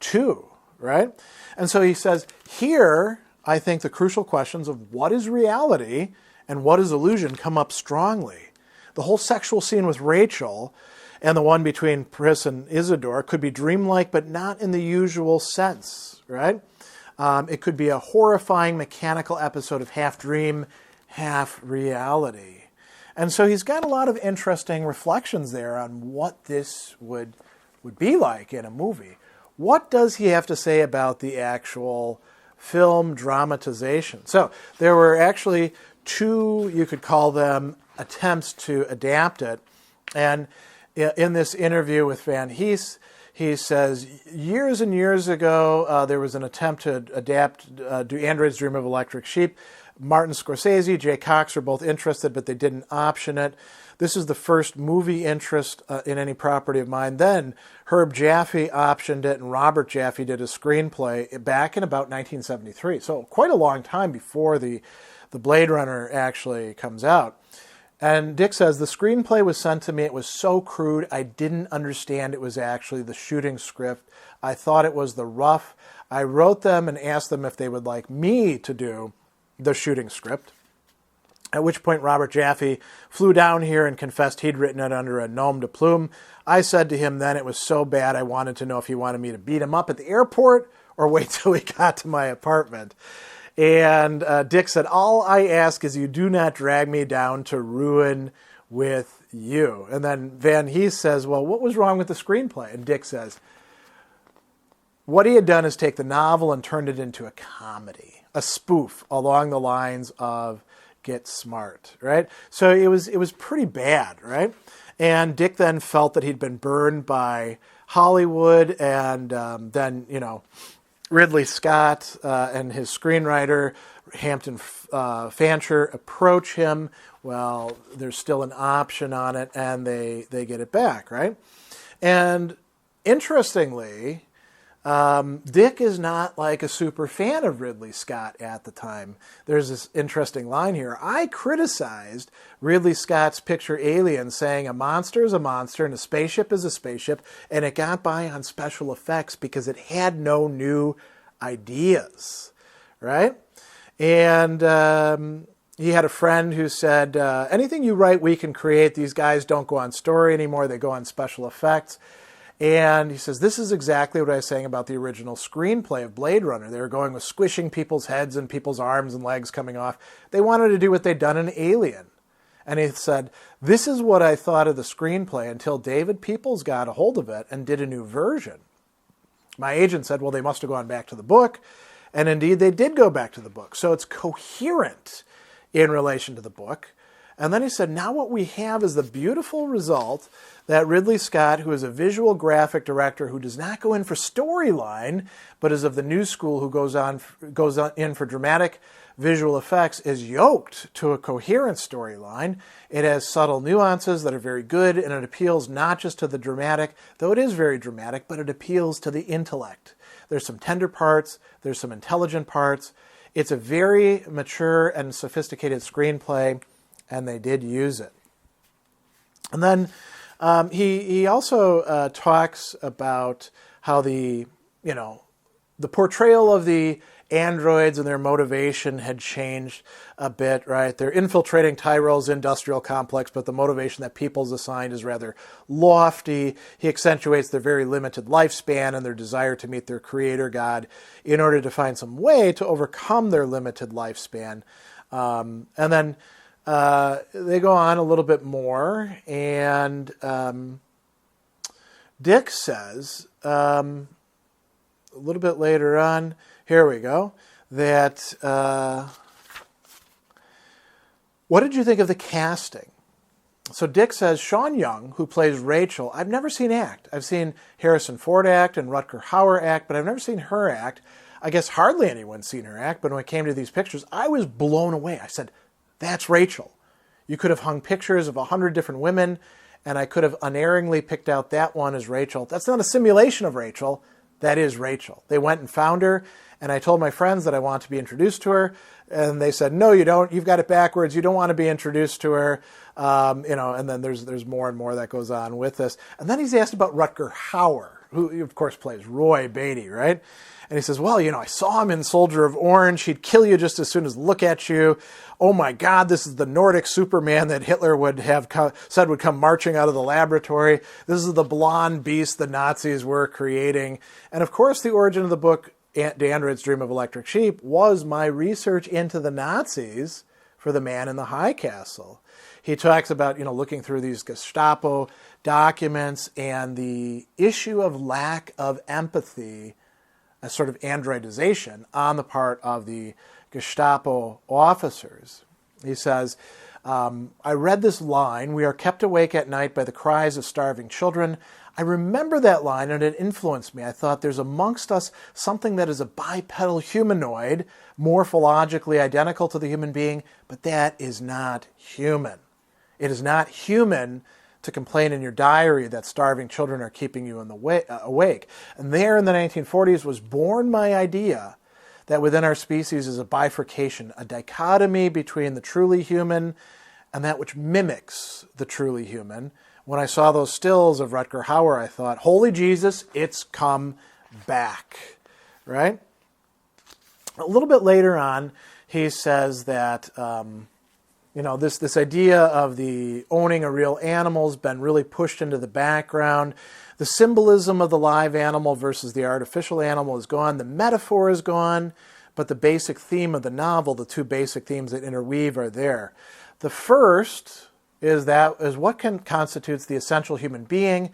to, right? And so he says, here, I think the crucial questions of what is reality and what is illusion come up strongly. The whole sexual scene with Rachel and the one between Pris and Isidore could be dreamlike, but not in the usual sense, right? It could be a horrifying mechanical episode of half dream, half reality. And so he's got a lot of interesting reflections there on what this would be like in a movie. What does he have to say about the actual film dramatization? So there were actually two, you could call them, attempts to adapt it. And in this interview with Van Hees, he says, years and years ago, there was an attempt to adapt Do Androids Dream of Electric Sheep? Martin Scorsese, Jay Cox were both interested, but they didn't option it. This is the first movie interest in any property of mine. Then Herb Jaffe optioned it, and Robert Jaffe did a screenplay back in about 1973. So quite a long time before the Blade Runner actually comes out. And Dick says, the screenplay was sent to me. It was so crude, I didn't understand it was actually the shooting script. I thought it was the rough. I wrote them and asked them if they would like me to do the shooting script. At which point Robert Jaffe flew down here and confessed he'd written it under a nom de plume. I said to him then it was so bad I wanted to know if he wanted me to beat him up at the airport or wait till he got to my apartment. And Dick said, all I ask is you do not drag me down to ruin with you. And then Van Hees says, well, what was wrong with the screenplay? And Dick says, what he had done is take the novel and turned it into a comedy, a spoof along the lines of Get Smart, right? So it was pretty bad, right? And Dick then felt that he'd been burned by Hollywood, and then, Ridley Scott and his screenwriter, Hampton Fancher, approach him. Well, there's still an option on it, and they get it back, right? And interestingly, Dick is not like a super fan of Ridley Scott at the time. There's this interesting line here. I criticized Ridley Scott's picture Alien, saying a monster is a monster and a spaceship is a spaceship, and it got by on special effects because it had no new ideas, right? And he had a friend who said, anything you write, we can create. These guys don't go on story anymore. They go on special effects. And he says, this is exactly what I was saying about the original screenplay of Blade Runner. They were going with squishing people's heads and people's arms and legs coming off. They wanted to do what they'd done in Alien. And he said, this is what I thought of the screenplay until David Peoples got a hold of it and did a new version. My agent said, well, they must have gone back to the book. And indeed, they did go back to the book. So it's coherent in relation to the book. And then he said, now what we have is the beautiful result that Ridley Scott, who is a visual graphic director who does not go in for storyline, but is of the new school who goes in for dramatic visual effects, is yoked to a coherent storyline. It has subtle nuances that are very good, and it appeals not just to the dramatic, though it is very dramatic, but it appeals to the intellect. There's some tender parts, there's some intelligent parts. It's a very mature and sophisticated screenplay, and they did use it. And then he also talks about how the portrayal of the androids and their motivation had changed a bit, right? They're infiltrating Tyrell's industrial complex, but the motivation that people's assigned is rather lofty. He accentuates their very limited lifespan and their desire to meet their creator God in order to find some way to overcome their limited lifespan. And then they go on a little bit more, and Dick says, a little bit later on, here we go, that, what did you think of the casting? So Dick says, Sean Young, who plays Rachel, I've never seen act. I've seen Harrison Ford act and Rutger Hauer act, but I've never seen her act. I guess hardly anyone's seen her act, but when it came to these pictures, I was blown away. I said, that's Rachel. You could have hung pictures of 100 different women, and I could have unerringly picked out that one as Rachel. That's not a simulation of Rachel. That is Rachel. They went and found her, and I told my friends that I want to be introduced to her, and they said, no, you don't. You've got it backwards. You don't want to be introduced to her. And then there's more and more that goes on with this. And then he's asked about Rutger Hauer, who, of course, plays Roy Beatty, right? And he says, well, I saw him in Soldier of Orange. He'd kill you just as soon as look at you. Oh, my God, this is the Nordic Superman that Hitler would have said would come marching out of the laboratory. This is the blonde beast the Nazis were creating. And, of course, the origin of the book, The Android's Dream of Electric Sheep, was my research into the Nazis for The Man in the High Castle. He talks about, looking through these Gestapo documents and the issue of lack of empathy, a sort of androidization on the part of the Gestapo officers. He says, I read this line, we are kept awake at night by the cries of starving children. I remember that line and it influenced me. I thought there's amongst us something that is a bipedal humanoid, morphologically identical to the human being, but that is not human. It is not human to complain in your diary that starving children are keeping you awake. And there in the 1940s was born my idea that within our species is a bifurcation, a dichotomy between the truly human and that which mimics the truly human. When I saw those stills of Rutger Hauer, I thought, holy Jesus, it's come back, right? A little bit later on, he says that this idea of the owning a real animal has been really pushed into the background. The symbolism of the live animal versus the artificial animal is gone. The metaphor is gone, but the basic theme of the novel, the two basic themes that interweave are there. The first is what constitutes the essential human being,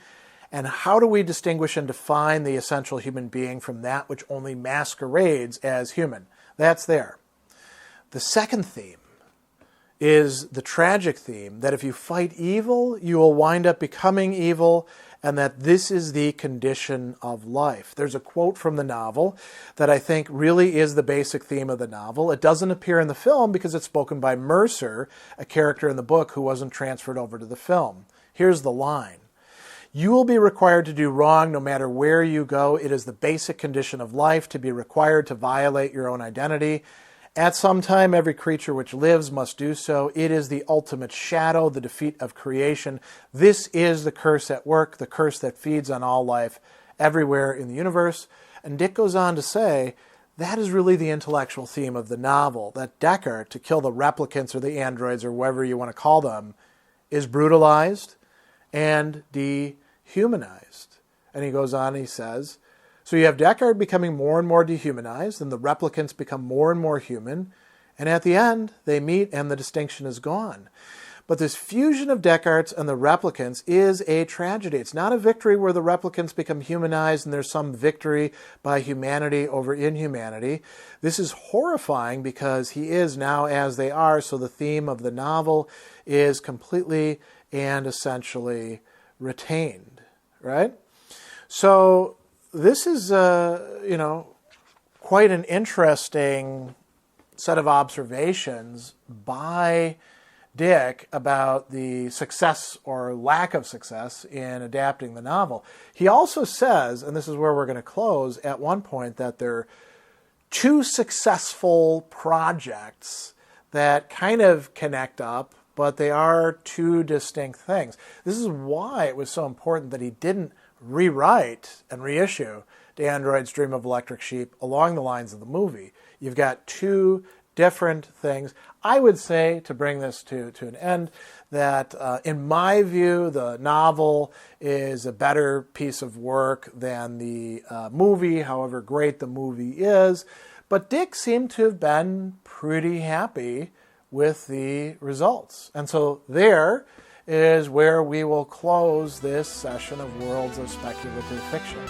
and how do we distinguish and define the essential human being from that which only masquerades as human? That's there. The second theme is the tragic theme that if you fight evil, you will wind up becoming evil, and that this is the condition of life. There's a quote from the novel that I think really is the basic theme of the novel. It doesn't appear in the film because it's spoken by Mercer, a character in the book who wasn't transferred over to the film. Here's the line. You will be required to do wrong no matter where you go. It is the basic condition of life to be required to violate your own identity. At some time, every creature which lives must do so. It is the ultimate shadow, the defeat of creation. This is the curse at work, the curse that feeds on all life everywhere in the universe. And Dick goes on to say, that is really the intellectual theme of the novel, that Deckard, to kill the replicants or the androids or whatever you want to call them, is brutalized and dehumanized. And he goes on and he says, so you have Deckard becoming more and more dehumanized, and the replicants become more and more human, and at the end, they meet and the distinction is gone. But this fusion of Descartes and the replicants is a tragedy. It's not a victory where the replicants become humanized and there's some victory by humanity over inhumanity. This is horrifying because he is now as they are, so the theme of the novel is completely and essentially retained, right? So this is, quite an interesting set of observations by Dick about the success or lack of success in adapting the novel. He also says, and this is where we're going to close, at one point that there are two successful projects that kind of connect up, but they are two distinct things. This is why it was so important that he didn't rewrite and reissue The Android's Dream of Electric Sheep along the lines of the movie. You've got two different things. I would say, to bring this to an end, that in my view, the novel is a better piece of work than the movie, however great the movie is. But Dick seemed to have been pretty happy with the results. And so there is where we will close this session of Worlds of Speculative Fiction.